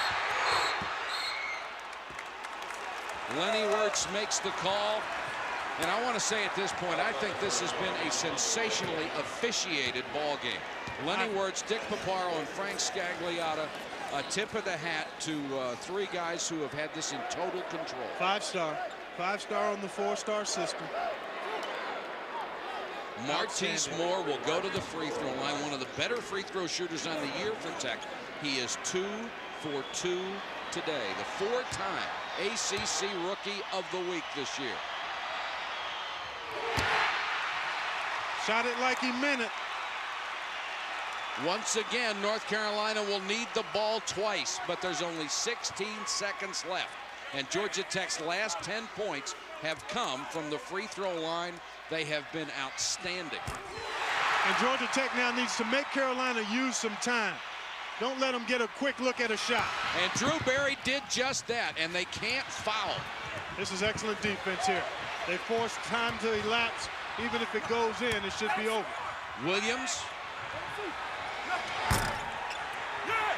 S1: Lenny Wirtz makes the call. And I want to say at this point, I think this has been a sensationally officiated ball game. Lenny Wirtz, Dick Paparo, and Frank Scagliotta, a tip of the hat to 3 guys who have had this in total control.
S4: 5-star. 5-star on the 4-star system.
S1: Martise Moore will go to the free throw line, one of the better free throw shooters on the year for Tech. He is 2 for 2 today, the 4-time ACC Rookie of the Week this year.
S4: Shot it like he meant it.
S1: Once again, North Carolina will need the ball twice, but there's only 16 seconds left. And Georgia Tech's last 10 points have come from the free throw line. They have been outstanding.
S4: And Georgia Tech now needs to make Carolina use some time. Don't let them get a quick look at a shot.
S1: And Drew Berry did just that, and they can't foul.
S4: This is excellent defense here. They force time to elapse. Even if it goes in, it should be over.
S1: Williams.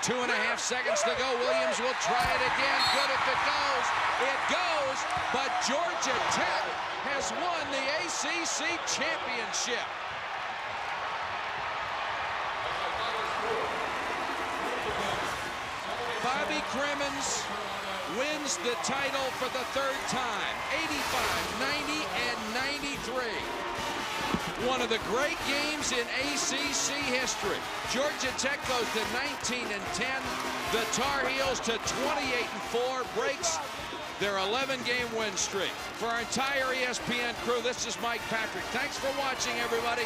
S1: 2.5 seconds to go. Williams will try it again. Good if it goes. It goes, but Georgia Tech has won the ACC championship. Bobby Crimmins wins the title for the 3rd time. 85, 90, and 93. One of the great games in ACC history. Georgia Tech goes to 19-10. The Tar Heels to 28-4. Breaks
S2: their 11-game win streak. For our entire ESPN crew, this is Mike Patrick. Thanks for watching, everybody.